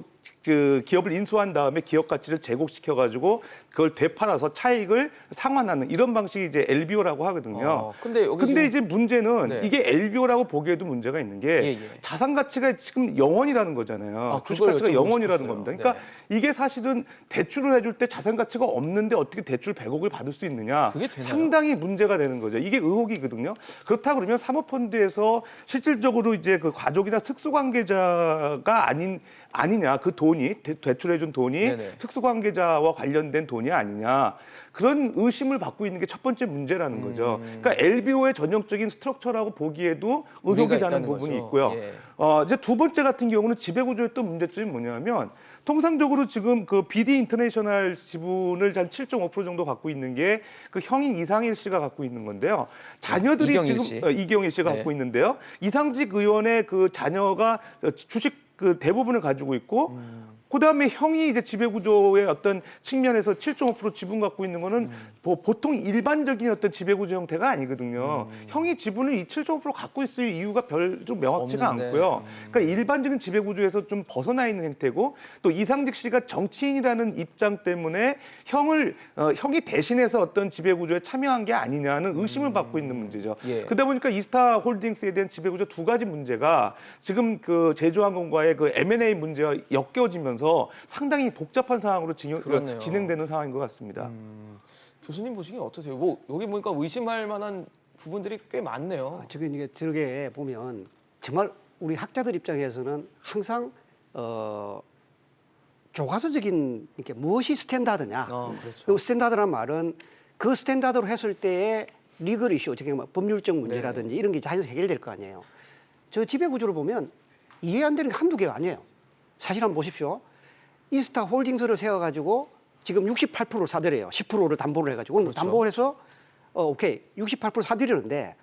그 기업을 인수한 다음에 기업 가치를 제고시켜 가지고 그걸 되팔아서 차익을 상환하는 이런 방식이 이제 LBO라고 하거든요. 근데 여기 근데 지금- 이제 문제는 네. 이게 LBO라고 보기에도 문제가 있는 게 예, 예. 자산 가치가 지금 0원이라는 거잖아요. 아, 주식 그걸 가치가 여쭤보고 0원이라는 싶었어요. 겁니다. 그러니까 네. 이게 사실은 대출을 해줄 때 자산 가치가 없는데 어떻게 대출 100억을 받을 수 있느냐? 그게 되나요? 상당히 문제가 되는 거죠. 이게 의혹이거든요. 그렇다 그러면 사모펀드에서 실질적으로 이제 그 가족이나 특수관계자가 아니냐 그 돈이 대출해준 돈이 네네. 특수관계자와 관련된 돈이 아니냐 그런 의심을 받고 있는 게 첫 번째 문제라는 거죠. 그러니까 LBO의 전형적인 스트럭처라고 보기에도 의혹이 무리가 가는 있다는 부분이 거죠. 있고요. 예. 이제 두 번째 같은 경우는 지배구조의 또 문제점이 뭐냐면 통상적으로 지금 그 BD 인터내셔널 지분을 한 7.5% 정도 갖고 있는 게 그 형인 이상일 씨가 갖고 있는 건데요. 자녀들이 이경일 지금 씨. 이경일 씨가 네. 갖고 있는데요. 이상직 의원의 그 자녀가 주식 그 대부분을 가지고 있고 그다음에 형이 이제 지배구조의 어떤 측면에서 7.5% 지분 갖고 있는 거는 보통 일반적인 어떤 지배구조 형태가 아니거든요. 형이 지분을 이 7.5% 갖고 있을 이유가 별 좀 명확치가 없는데. 않고요. 그러니까 일반적인 지배구조에서 좀 벗어나 있는 형태고 또 이상직 씨가 정치인이라는 입장 때문에 형이 대신해서 어떤 지배구조에 참여한 게 아니냐는 의심을 받고 있는 문제죠. 예. 그러다 보니까 이스타홀딩스에 대한 지배구조 두 가지 문제가 지금 그 제주항공과의 그 M&A 문제와 엮여지면서 상당히 복잡한 상황으로 그렇네요. 진행되는 상황인 것 같습니다. 교수님 보시기에 어떠세요? 뭐 여기 보니까 의심할 만한 부분들이 꽤 많네요. 지금 이게 저게 보면 정말 우리 학자들 입장에서는 항상 교과서적인 이렇게 무엇이 스탠다드냐. 그렇죠. 그 스탠다드란 말은 그 스탠다드로 했을 때의 리걸 이슈, 즉 법률적 문제라든지 이런 게 자연스레 해결될 거 아니에요. 저 지배구조를 보면 이해 안 되는 게 한두 개가 아니에요. 사실 한번 보십시오. 이스타 홀딩스를 세워가지고 지금 68%를 사들여요. 10%를 담보를 해가지고. 그렇죠. 담보를 해서 오케이 68% 사들이는데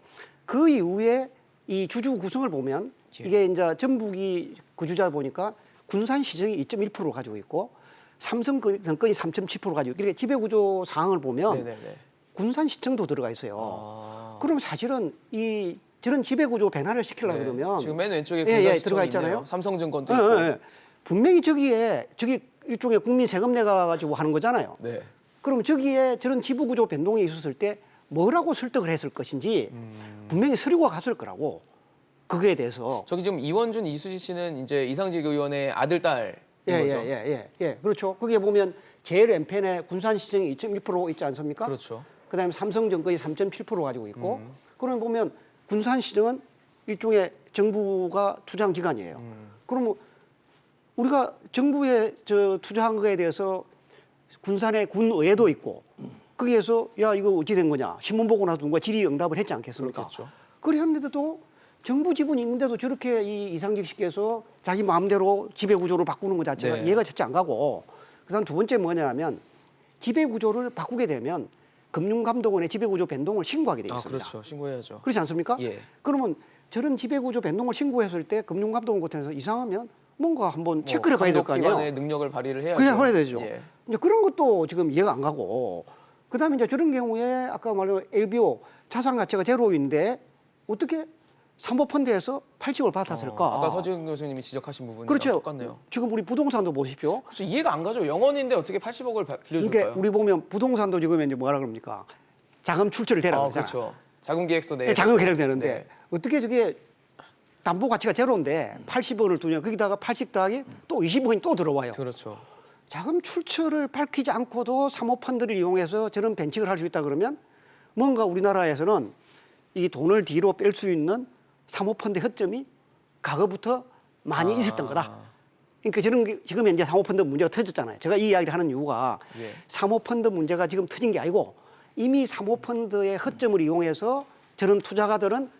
그 이후에 이 주주 구성을 보면 이게 이제 전북이 구주자 보니까 군산시정이 2.1%를 가지고 있고 삼성전건이 3.7% 가지고 이렇게 지배구조 상황을 보면 네네네. 군산시청도 들어가 있어요. 그럼 사실은 이 저런 지배구조 변화를 시키려고 네. 그러면 지금 맨 왼쪽에 예, 군산시청이 들어가 있네요. 있잖아요. 삼성증권도 예, 있고. 예, 예. 분명히 저기 일종의 국민 세금 내가 가지고 하는 거잖아요. 네. 그럼 저기에 저런 지배구조 변동이 있었을 때 뭐라고 설득을 했을 것인지 분명히 서류가 갔을 거라고 그거에 대해서 저기 지금 이원준, 이수지 씨는 이제 이상직 의원의 아들 딸인 거죠. 예, 그렇죠. 거기에 보면 제일 엠펜에 군산시정이 2.1% 있지 않습니까? 그렇죠. 그다음에 삼성전건이 3.7% 가지고 있고 그러면 보면 군산시정은 일종의 정부가 투자한 기관이에요. 그러면 우리가 정부에 투자한 거에 대해서 군산의 군의회도 있고 거기에서 야 이거 어찌 된 거냐 신문 보고 나서 누가 질의응답을 했지 않겠습니까? 그렇겠죠. 그랬는데도 정부 지분이 있는데도 저렇게 이 이상직 씨께서 자기 마음대로 지배구조를 바꾸는 것 자체가 네. 이해가 첫째 안 가고 그다음 두 번째 뭐냐면 지배구조를 바꾸게 되면 금융감독원의 지배구조 변동을 신고하게 돼 아, 있습니다. 그렇죠. 신고해야죠. 그렇지 않습니까? 예. 그러면 저런 지배구조 변동을 신고했을 때 금융감독원 같아서 이상하면 뭔가 한번 체크를 해봐야 될 거 아니에요. 감독기관의 능력을 발휘를 해야죠. 그냥 해야 되죠. 예. 이제 그런 것도 지금 이해가 안 가고 그다음에 이제 저런 경우에 아까 말한 LBO 자산 가치가 제로인데 어떻게 사모펀드에서 80을 받았을까? 아까 서지훈 교수님이 지적하신 부분이랑 그렇죠. 똑같네요. 지금 우리 부동산도 보십시오. 그렇죠. 이해가 안 가죠. 영원인데 어떻게 80억을 이게 빌려줄까요? 우리 보면 부동산도 지금 이제 뭐라 그럽니까? 자금 출처를 대라 아, 그러잖아요. 그렇죠. 자금계획서 내. 자금 계획 되는데 네. 어떻게 저게 담보 가치가 제로인데 80억을 두냐? 거기다가 80 더하기 또 20억이 또 들어와요. 그렇죠. 자금 출처를 밝히지 않고도 사모펀드를 이용해서 저런 벤칭을 할 수 있다 그러면 뭔가 우리나라에서는 이 돈을 뒤로 뺄 수 있는 사모펀드 허점이 과거부터 많이 있었던 거다. 그러니까 저런 게 지금 이제 사모펀드 문제가 터졌잖아요. 제가 이 이야기를 하는 이유가 예. 사모펀드 문제가 지금 터진 게 아니고 이미 사모펀드의 허점을 이용해서 저런 투자가들은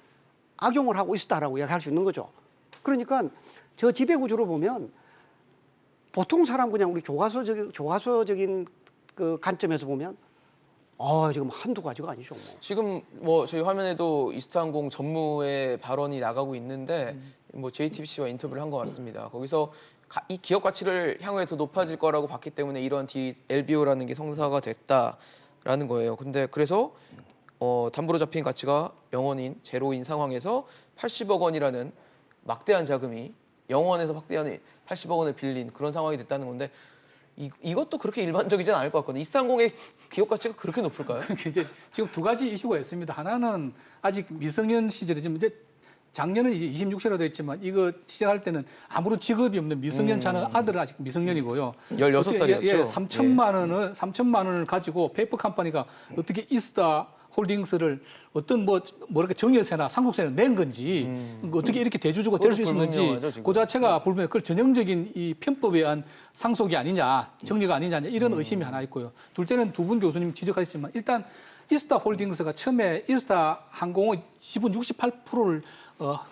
악용을 하고 있었다라고 이야기할 수 있는 거죠. 그러니까 저 지배구조를 보면 보통 사람 그냥 우리 교과서적인 그 관점에서 보면 지금 한두 가지가 아니죠. 뭐. 지금 뭐 저희 화면에도 이스타항공 전무의 발언이 나가고 있는데 뭐 JTBC와 인터뷰를 한 것 같습니다. 거기서 이 기업 가치를 향후에 더 높아질 거라고 봤기 때문에 이런 LBO라는 게 성사가 됐다라는 거예요. 근데 그래서 담보로 잡힌 가치가 0원인 제로인 상황에서 80억 원이라는 막대한 자금이 0원에서 막대한 80억 원을 빌린 그런 상황이 됐다는 건데 이것도 그렇게 일반적이진 않을 것 같거든요. 이스타항공의 기업 가치가 그렇게 높을까요? 이제 지금 두 가지 이슈가 있습니다. 하나는 아직 미성년 시절이지만 이제 작년은 이제 26세로 되어 있지만 이거 시작할 때는 아무런 직업이 없는 미성년 차는 아들은 아직 미성년이고요. 16살이었죠. 예, 3천만 원을 가지고 페이퍼 컴퍼니가 어떻게 이스타 홀딩스를 어떤 뭐랄까 정여세나 상속세를 낸 건지 어떻게 이렇게 대주주가 될 수 있었는지 불분명하죠, 지금. 그 자체가 불분명. 그걸 전형적인 이 편법에 의한 상속이 아니냐, 정리가 아니냐 이런 의심이 하나 있고요. 둘째는 두 분 교수님 지적하셨지만 일단 이스타 홀딩스가 처음에 이스타 항공의 지분 68%를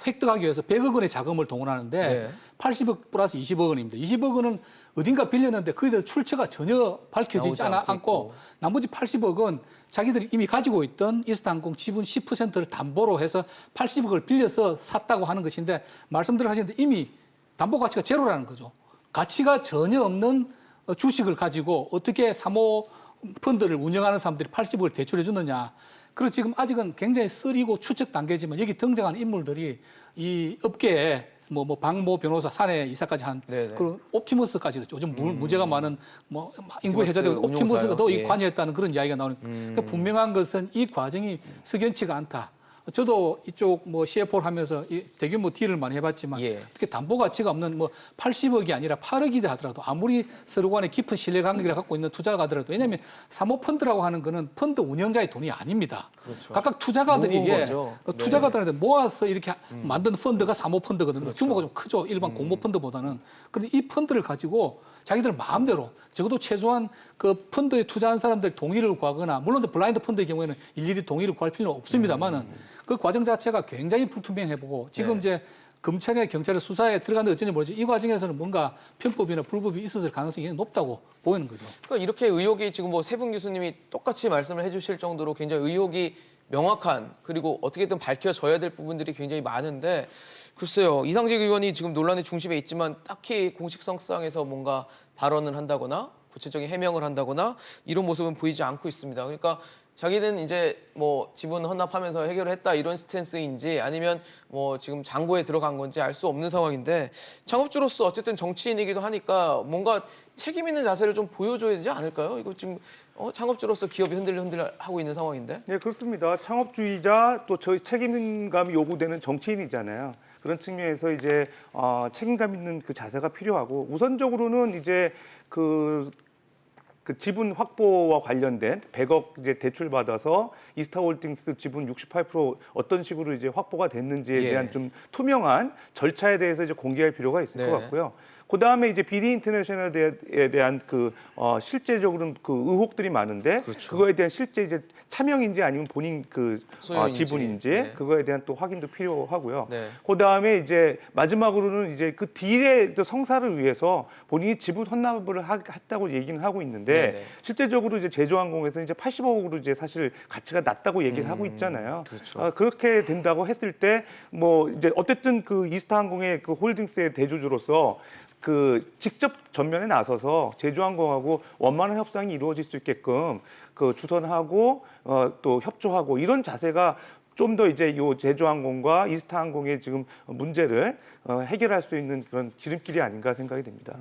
획득하기 위해서 100억 원의 자금을 동원하는데 네. 80억 플러스 20억 원입니다. 20억 원은 어딘가 빌렸는데 거기에 대해서 출처가 전혀 밝혀지지 나오지 않고 않고 나머지 80억은 자기들이 이미 가지고 있던 이스타항공 지분 10%를 담보로 해서 80억을 빌려서 샀다고 하는 것인데 말씀들 하시는데 이미 담보 가치가 제로라는 거죠. 가치가 전혀 없는 주식을 가지고 어떻게 사모 펀드를 운영하는 사람들이 80억을 대출해 주느냐. 그래서 지금 아직은 굉장히 쓰리고 추측 단계지만 여기 등장하는 인물들이 이 업계에 박모 변호사, 사내 이사까지 한 네네. 그런 옵티머스까지도 요즘 문제가 많은 인구 해자되고 옵티머스 옵티머스도 운용사요. 이 예. 관여했다는 그런 이야기가 나오니까 그러니까 분명한 것은 이 과정이 석연치가 않다. 저도 이쪽 CFO를 하면서 이 대규모 딜을 많이 해봤지만 예. 특히 담보 가치가 없는 80억이 아니라 8억이다 하더라도 아무리 서로 간에 깊은 신뢰 관계를 갖고 있는 투자가 하더라도 왜냐하면 사모펀드라고 하는 거는 펀드 운영자의 돈이 아닙니다. 그렇죠. 각각 투자가들이 모은 이게 거죠. 네. 투자가들한테 모아서 이렇게 만든 펀드가 사모펀드거든요. 규모가 좀 크죠. 일반 공모펀드보다는. 그런데 이 펀드를 가지고 자기들 마음대로 적어도 최소한 그 펀드에 투자한 사람들 동의를 구하거나 물론 블라인드 펀드의 경우에는 일일이 동의를 구할 필요는 없습니다만은 그 과정 자체가 굉장히 불투명해보고 지금 네. 이제 검찰이나 경찰의 수사에 들어갔는데 어쩐지 모르지만 이 과정에서는 뭔가 편법이나 불법이 있었을 가능성이 굉장히 높다고 보이는 거죠. 그러니까 이렇게 의혹이 지금 세 분 교수님이 똑같이 말씀을 해주실 정도로 굉장히 의혹이 명확한 그리고 어떻게든 밝혀져야 될 부분들이 굉장히 많은데 글쎄요 이상직 의원이 지금 논란의 중심에 있지만 딱히 공식성상에서 뭔가 발언을 한다거나 구체적인 해명을 한다거나 이런 모습은 보이지 않고 있습니다. 그러니까 자기는 이제 지분 헌납하면서 해결을 했다 이런 스탠스인지 아니면 지금 장고에 들어간 건지 알 수 없는 상황인데 창업주로서 어쨌든 정치인이기도 하니까 뭔가 책임 있는 자세를 좀 보여줘야 되지 않을까요? 이거 지금 창업주로서 기업이 흔들흔들 하고 있는 상황인데. 네, 그렇습니다. 창업주의자 또 저희 책임감이 요구되는 정치인이잖아요. 그런 측면에서 이제 책임감 있는 그 자세가 필요하고 우선적으로는 이제 그 지분 확보와 관련된 100억 이제 대출 받아서 이스타홀딩스 지분 68% 어떤 식으로 이제 확보가 됐는지에 예. 대한 좀 투명한 절차에 대해서 이제 공개할 필요가 있을 네. 것 같고요. 그 다음에 이제 비디 인터내셔널에 대한 실제적으로는 그 의혹들이 많은데 그렇죠. 그거에 대한 실제 이제 차명인지 아니면 본인 소유인지. 지분인지 네. 그거에 대한 또 확인도 필요하고요. 네. 그 다음에 이제 마지막으로는 이제 그 딜의 성사를 위해서 본인이 지분 헌납을 했다고 얘기는 하고 있는데 네네. 실제적으로 이제 제주항공에서 이제 80억으로 이제 사실 가치가 낮다고 얘기를 하고 있잖아요. 그렇죠. 그렇게 된다고 했을 때 이제 어쨌든 그 이스타항공의 그 홀딩스의 대주주로서 그 직접 전면에 나서서 제주항공하고 원만한 협상이 이루어질 수 있게끔 그 주선하고 또 협조하고 이런 자세가 좀 더 이제 요 제주항공과 이스타항공의 지금 문제를 해결할 수 있는 그런 지름길이 아닌가 생각이 됩니다.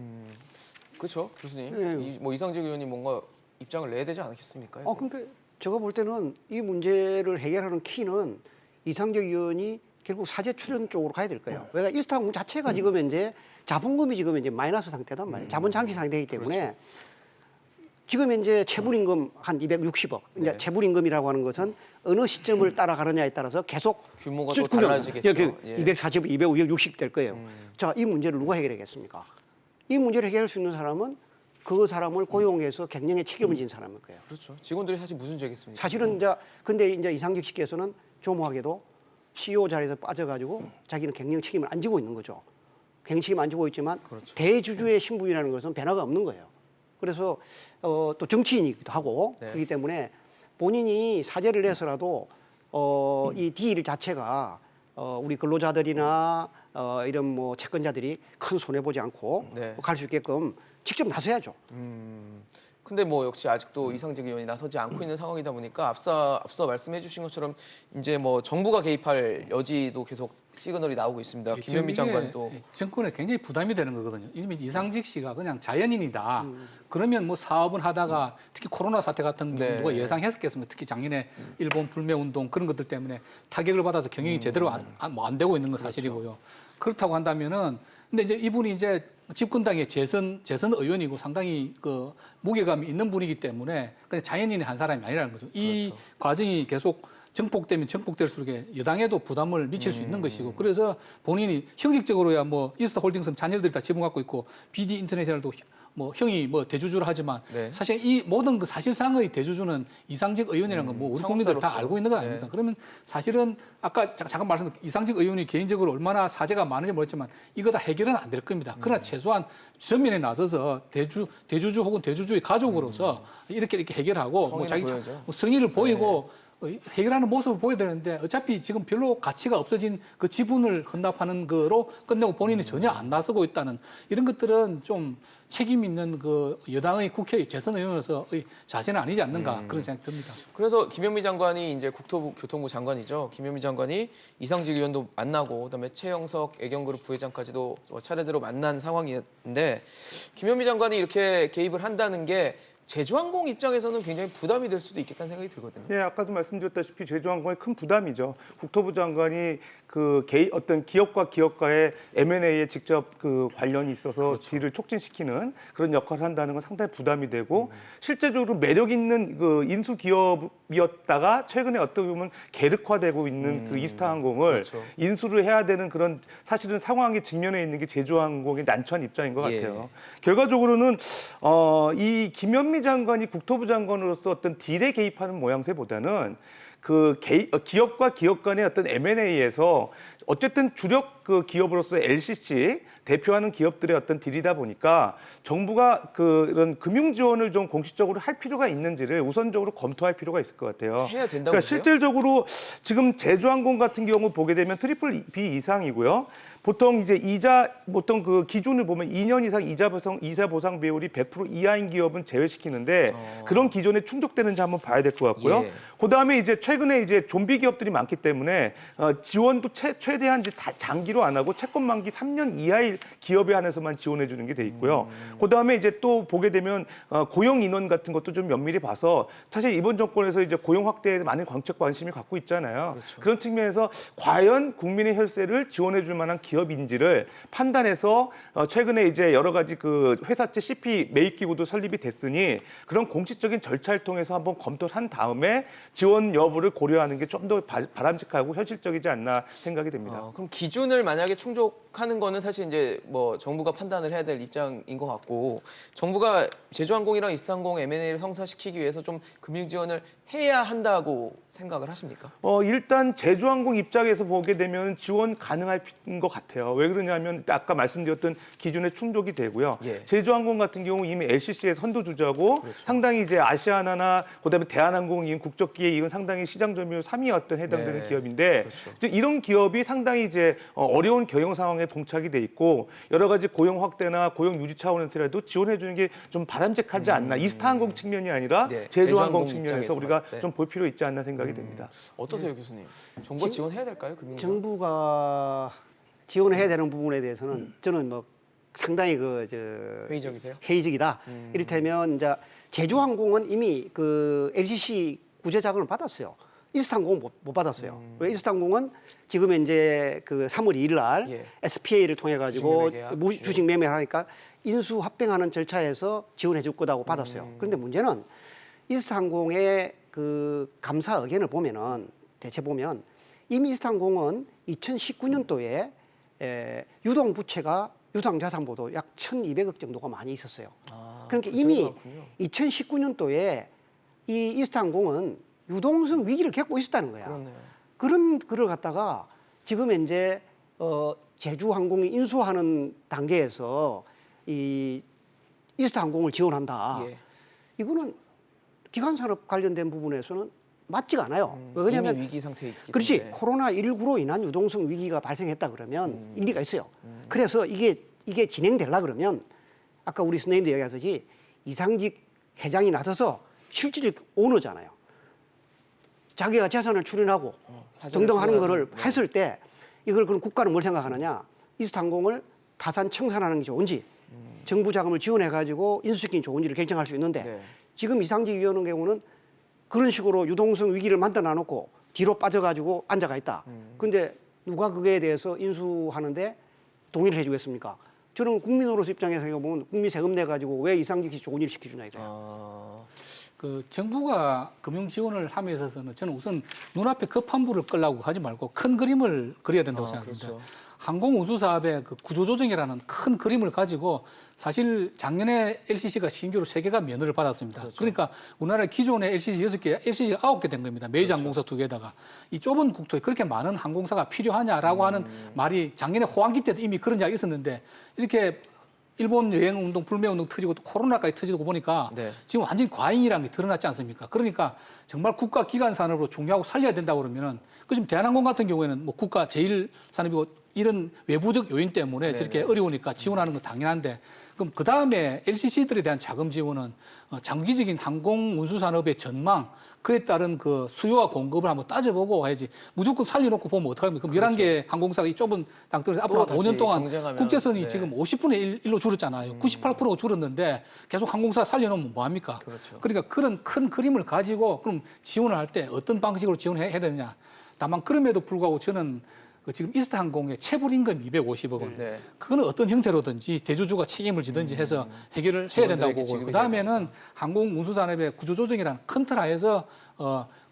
그렇죠, 교수님. 네. 이상직 의원이 뭔가 입장을 내야 되지 않겠습니까? 그러니까 제가 볼 때는 이 문제를 해결하는 키는 이상적 의원이 결국 사제 출연 쪽으로 가야 될 거예요. 왜냐하면 이스타항공 자체가 지금 이제 자본금이 지금 이제 마이너스 상태단 말이에요. 자본 잠시 상태이기 때문에 그렇죠. 지금 이제 체불임금 한 260억. 이제 네. 체불임금이라고 하는 것은 어느 시점을 따라가느냐에 따라서 계속 규모가 또 달라지겠죠. 예. 240, 250, 260 될 거예요. 자, 이 문제를 누가 해결하겠습니까? 이 문제를 해결할 수 있는 사람은 그 사람을 고용해서 갱년에 책임을 진 사람일 거예요. 그렇죠. 직원들이 사실 무슨 죄겠습니까? 사실은 근데 이제 이상직 씨께서는 조모하게도 CEO 자리에서 빠져가지고 자기는 갱년 책임을 안 지고 있는 거죠. 갱년 책임 안 지고 있지만 그렇죠. 대주주의 신분이라는 것은 변화가 없는 거예요. 그래서 또 정치인이기도 하고 네. 그렇기 때문에 본인이 사죄를 해서라도 이 딜 자체가 우리 근로자들이나 이런 뭐 채권자들이 큰 손해 보지 않고 네. 갈 수 있게끔 직접 나서야죠. 근데 뭐 역시 아직도 이상직 의원이 나서지 않고 있는 상황이다 보니까 앞서 말씀해 주신 것처럼 이제 뭐 정부가 개입할 여지도 계속 시그널이 나오고 있습니다. 김현미 지금 이게 장관도 정권에 굉장히 부담이 되는 거거든요. 이미 이상직 씨가 그냥 자연인이다. 그러면 뭐 사업은 하다가 특히 코로나 사태 같은 경우 네. 누가 예상했었겠습니까? 특히 작년에 일본 불매 운동 그런 것들 때문에 타격을 받아서 경영이 제대로 안 되고 있는 건 사실이고요. 그렇다고 한다면은 근데 이제 이분이 이제 집권당의 재선 의원이고 상당히 그 무게감이 있는 분이기 때문에 그냥 자연인의 한 사람이 아니라는 거죠. 이 과정이 계속 정폭되면 정폭될수록 여당에도 부담을 미칠 수 있는 것이고 그래서 본인이 형식적으로야 뭐 이스타홀딩스는 자녀들이 다 지분 갖고 있고 BD 인터내셔널도 뭐 형이 뭐 대주주를 하지만 네. 사실 이 모든 그 사실상의 대주주는 이상직 의원이라는 건 뭐 우리 국민들 다 창업자로서. 알고 있는 거 아닙니까? 네. 그러면 사실은 아까 잠깐 말씀드린 이상직 의원이 개인적으로 얼마나 사재가 많은지 모르겠지만 이거 다 해결은 안 될 겁니다. 그러나 최소한 전면에 나서서 대주주 혹은 대주주의 가족으로서 이렇게 해결하고 뭐 자기 보여야죠. 성의를 보이고 해결하는 모습을 보여야 되는데 어차피 지금 별로 가치가 없어진 그 지분을 헌납하는 거로 끝내고 본인이 전혀 안 나서고 있다는 이런 것들은 좀 책임 있는 그 여당의 국회 재선 의원으로서의 자세는 아니지 않는가 그런 생각이 듭니다. 그래서 김현미 장관이 이제 국토교통부 장관이죠. 김현미 장관이 이상직 의원도 만나고 그다음에 최영석 애경그룹 부회장까지도 차례대로 만난 상황이었는데 김현미 장관이 이렇게 개입을 한다는 게 제주항공 입장에서는 굉장히 부담이 될 수도 있겠다는 생각이 들거든요. 예, 아까도 말씀드렸다시피 제주항공의 큰 부담이죠. 국토부 장관이 그 어떤 기업과 기업과의 M&A에 직접 그 관련이 있어서 딜을 촉진시키는 그런 역할을 한다는 건 상당히 부담이 되고 실제적으로 매력 있는 그 인수 기업이었다가 최근에 어떻게 보면 계륵화되고 있는 그 이스타항공을 그렇죠. 인수를 해야 되는 그런 사실은 상황에 직면해 있는 게 제주항공의 난처한 입장인 것 예. 같아요. 결과적으로는 이 김현미 장관이 국토부 장관으로서 어떤 딜에 개입하는 모양새보다는 그 기업과 기업 간의 어떤 M&A에서 어쨌든 주력 그 기업으로서 LCC 대표하는 기업들의 어떤 딜이다 보니까 정부가 그런 금융 지원을 좀 공식적으로 할 필요가 있는지를 우선적으로 검토할 필요가 있을 것 같아요. 해야 된다고 그러니까 보세요? 실질적으로 지금 제주항공 같은 경우 보게 되면 트리플 B 이상이고요. 보통 이제 보통 그 기준을 보면 2년 이상 이자 보상 비율이 100% 이하인 기업은 제외시키는데 그런 기존에 충족되는지 한번 봐야 될 것 같고요. 예. 그다음에 이제 최근에 이제 좀비 기업들이 많기 때문에 지원도 최대한 이제 다 장기로 안 하고 채권 만기 3년 이하의 기업에 한해서만 지원해 주는 게 돼 있고요. 그다음에 이제 또 보게 되면 고용 인원 같은 것도 좀 면밀히 봐서 사실 이번 정권에서 이제 고용 확대에 많은 정책 관심을 갖고 있잖아요. 그렇죠. 그런 측면에서 과연 국민의 혈세를 지원해 줄 만한 기업인지를 판단해서 최근에 이제 여러 가지 그 회사채 CP 매입 기구도 설립이 됐으니 그런 공식적인 절차를 통해서 한번 검토를 한 다음에 지원 여부를 고려하는 게 좀 더 바람직하고 현실적이지 않나 생각이 됩니다. 그럼 기준을 만약에 충족하는 거는 사실 이제 뭐 정부가 판단을 해야 될 입장인 것 같고 정부가 제주항공이랑 이스타항공 M&A를 성사시키기 위해서 좀 금융 지원을 해야 한다고 생각을 하십니까? 일단 제주항공 입장에서 보게 되면 지원 가능할 것 같아요. 왜 그러냐면 아까 말씀드렸던 기준에 충족이 되고요. 예. 제주항공 같은 경우 이미 LCC의 선두주자고 상당히 이제 아시아나나 그다음에 대한항공 이런 국적기에 이건 상당히 시장 점유율 3위였던 해당되는 네. 기업인데 그렇죠. 이제 이런 기업이 상당히 이제 어려운 경영 상황에 봉착이 돼 있고 여러 가지 고용 확대나 고용 유지 차원에서라도 지원해 주는 게 좀 바람직하지 않나. 이스타항공 측면이 아니라 네, 제주항공 제주항공 측면에서 입장에서 우리가 봤을 때. 좀 볼 필요 있지 않나 생각이 됩니다. 어떠세요, 교수님? 정부가 지원해야 될까요, 금융 지원? 정부가 지원을 해야 되는 부분에 대해서는 저는 뭐 상당히 회의적이세요? 회의적이다. 이를테면 이제 제주항공은 이미 그 LCC 구제 자금을 받았어요. 이스타항공은 못 받았어요. 왜 이스타항공은 지금 이제 그 3월 2일 날 예. SPA를 통해 가지고 주식 매매 계약. 주식 매매를 하니까 인수 합병하는 절차에서 지원해 줄 거다고 받았어요. 그런데 문제는 이스타항공의 그 감사 의견을 보면은 대체 보면 이미 이스타항공은 2019년도에 유동 부채가 유상 자산보도 약 1,200억 정도가 많이 있었어요. 그러니까 그 이미 정도가 많군요. 2019년도에 이 이스타항공은 유동성 위기를 겪고 있었다는 거야. 그렇네요. 그런 거를 갖다가 지금 이제 제주항공이 인수하는 단계에서 이 이스타항공을 지원한다. 예. 이거는 기관 산업 관련된 부분에서는 맞지가 않아요. 왜냐하면 이미 위기 상태에 있기 그렇지 때문에. 코로나19로 인한 유동성 위기가 발생했다 그러면 일리가 있어요. 그래서 이게 진행되려 그러면 아까 우리 선생님도 얘기하듯이 이상직 회장이 나서서 실질적 오너잖아요. 자기가 재산을 출연하고 사전을 등등 하는 출연하는, 거를 네. 했을 때 이걸 그럼 국가는 뭘 생각하느냐. 이스타항공을 파산 청산하는 게 좋은지 정부 자금을 지원해가지고 인수시키는 좋은지를 결정할 수 있는데 네. 지금 이상직 위원의 경우는 그런 식으로 유동성 위기를 만들어 놔놓고 뒤로 빠져가지고 앉아가 있다. 근데 누가 그거에 대해서 인수하는데 동의를 해주겠습니까? 저는 국민으로서 입장에서 보면 국민 세금 내가지고 왜 이상직이 좋은 일을 시켜주냐 이거예요. 그 정부가 금융 지원을 함에 있어서는 저는 우선 눈앞에 급한 불을 끌려고 하지 말고 큰 그림을 그려야 된다고 생각합니다. 그렇죠. 항공운수 사업의 그 구조조정이라는 큰 그림을 가지고 사실 작년에 LCC가 신규로 3개가 면허를 받았습니다. 그렇죠. 그러니까 우리나라 기존의 LCC 6개, LCC가 9개 된 겁니다. 메이저 항공사 2개에다가. 이 좁은 국토에 그렇게 많은 항공사가 필요하냐라고 하는 말이 작년에 호황기 때도 이미 그런 이야기가 있었는데 이렇게 일본 여행 운동, 불매 운동 터지고 또 코로나까지 터지고 보니까 네. 지금 완전히 과잉이라는 게 드러났지 않습니까? 그러니까 정말 국가 기관 산업으로 중요하고 살려야 된다고 그러면은 그 지금 대한항공 같은 경우에는 뭐 국가 제일 산업이고 이런 외부적 요인 때문에 네네. 저렇게 어려우니까 지원하는 건 당연한데 그럼 그 다음에 LCC들에 대한 자금 지원은 장기적인 항공 운수 산업의 전망 그에 따른 그 수요와 공급을 한번 따져보고 해야지 무조건 살려놓고 보면 어떡합니까? 그럼 11개 항공사가 이 좁은 땅들에서 앞으로 다시 5년 동안 경쟁하면, 국제선이 네. 지금 50분의 1로 줄었잖아요. 98%가 줄었는데 계속 항공사 살려놓으면 뭐합니까? 그렇죠. 그러니까 그런 큰 그림을 가지고 그럼 지원을 할 때 어떤 방식으로 지원해야 되느냐. 다만 그럼에도 불구하고 저는 그 지금 이스타항공의 체불 임금 250억 원. 네. 그거는 어떤 형태로든지 대주주가 책임을 지든지 해서 해결을 해야 된다고 직원들에게 보고 지급이 그다음에는 항공 운수 산업의 구조조정이라는 큰 틀 하에서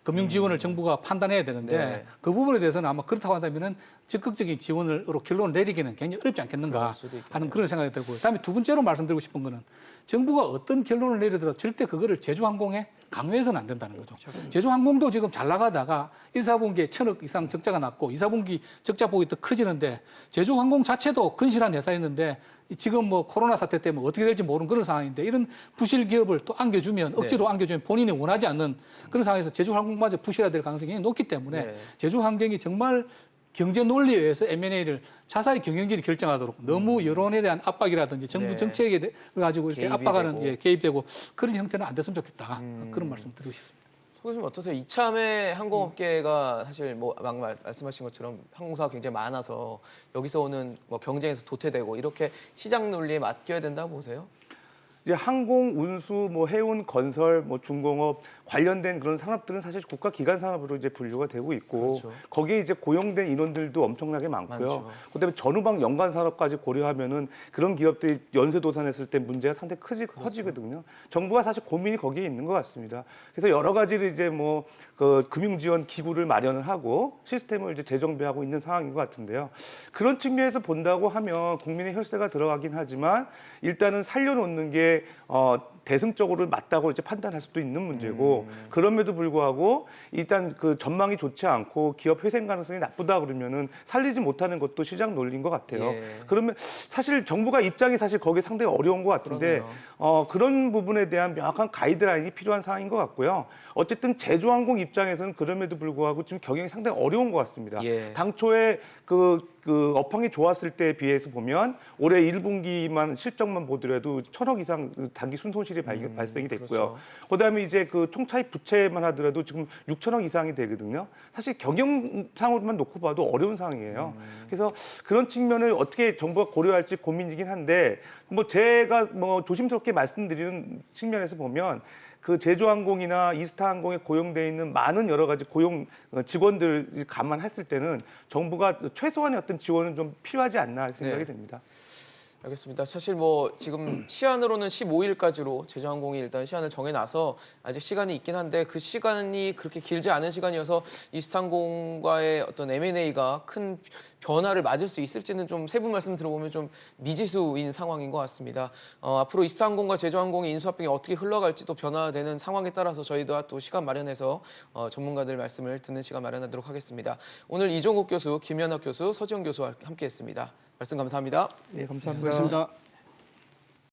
금융 지원을 정부가 판단해야 되는데 네. 그 부분에 대해서는 아마 그렇다고 한다면은 적극적인 지원으로 결론을 내리기는 굉장히 어렵지 않겠는가 그럴 수도 있겠네요. 하는 그런 생각이 들고요. 그다음에 두 번째로 말씀드리고 싶은 거는 정부가 어떤 결론을 내리더라도 절대 그거를 제주항공에 강요해서는 안 된다는 거죠. 제주항공도 지금 잘 나가다가 1, 4분기에 1,000억 이상 적자가 났고 2, 4분기 적자 폭이 더 커지는데 제주항공 자체도 근실한 회사였는데 지금 뭐 코로나 사태 때문에 어떻게 될지 모르는 그런 상황인데 이런 부실 기업을 또 안겨주면 억지로 안겨주면 본인이 원하지 않는 그런 상황에서 제주항공마저 부실화될 가능성이 굉장히 높기 때문에 네. 제주환경이 정말 경제 논리에 의해서 M&A를 자사의 경영진이 결정하도록 너무 여론에 대한 압박이라든지 정부 네. 정책에 가지고 이렇게 개입이 압박하는 되고. 예, 개입되고 그런 형태는 안 됐으면 좋겠다. 그런 말씀 드리고 싶습니다. 소 교수님 어떠세요? 이참에 항공업계가 사실 뭐 말씀하신 것처럼 항공사가 굉장히 많아서 여기서 오는 뭐 경쟁에서 도태되고 이렇게 시장 논리에 맡겨야 된다고 보세요? 이제 항공, 운수, 뭐 해운, 건설, 뭐 중공업 관련된 그런 산업들은 사실 국가 기관 산업으로 이제 분류가 되고 있고 그렇죠. 거기에 이제 고용된 인원들도 엄청나게 많고요. 많죠. 그다음에 전후방 연관 산업까지 고려하면은 그런 기업들이 연쇄 도산했을 때 문제가 상당히 커지거든요. 정부가 사실 고민이 거기에 있는 것 같습니다. 그래서 여러 가지를 이제 뭐 그 금융 지원 기구를 마련을 하고 시스템을 이제 재정비하고 있는 상황인 것 같은데요. 그런 측면에서 본다고 하면 국민의 혈세가 들어가긴 하지만 일단은 살려놓는 게 대승적으로 맞다고 이제 판단할 수도 있는 문제고 그럼에도 불구하고 일단 그 전망이 좋지 않고 기업 회생 가능성이 나쁘다 그러면은 살리지 못하는 것도 시장 논리인 것 같아요. 예. 그러면 사실 정부가 입장이 사실 거기에 상당히 어려운 것 같은데 그런 부분에 대한 명확한 가이드라인이 필요한 상황인 것 같고요. 어쨌든 제주항공 입장에서는 그럼에도 불구하고 지금 경영이 상당히 어려운 것 같습니다. 예. 당초에 그 업황이 좋았을 때에 비해서 보면 올해 1분기만 실적만 보더라도 1,000억 이상 단기 순손실이 발생이 됐고요. 그렇죠. 그다음에 이제 그 총차입 부채만 하더라도 지금 6,000억 이상이 되거든요. 사실 경영상으로만 놓고 봐도 어려운 상황이에요. 그래서 그런 측면을 어떻게 정부가 고려할지 고민이긴 한데 뭐 제가 뭐 조심스럽게 말씀드리는 측면에서 보면 그 제주항공이나 이스타항공에 고용돼 있는 많은 여러 가지 고용 직원들 감안했을 때는 정부가 최소한의 어떤 지원은 좀 필요하지 않나 생각이 네. 됩니다. 알겠습니다. 사실 뭐 지금 시한으로는 15일까지로 제주항공이 일단 시한을 정해놔서 아직 시간이 있긴 한데 그 시간이 그렇게 길지 않은 시간이어서 이스타항공과의 어떤 M&A가 큰 변화를 맞을 수 있을지는 좀 세부 말씀 들어보면 좀 미지수인 상황인 것 같습니다. 앞으로 이스타항공과 제주항공의 인수합병이 어떻게 흘러갈지 또 변화되는 상황에 따라서 저희도 또 시간 마련해서 전문가들 말씀을 듣는 시간 마련하도록 하겠습니다. 오늘 이종국 교수, 김연학 교수, 서지영 교수와 함께했습니다. 말씀 감사합니다. 네, 감사합니다. 고맙습니다.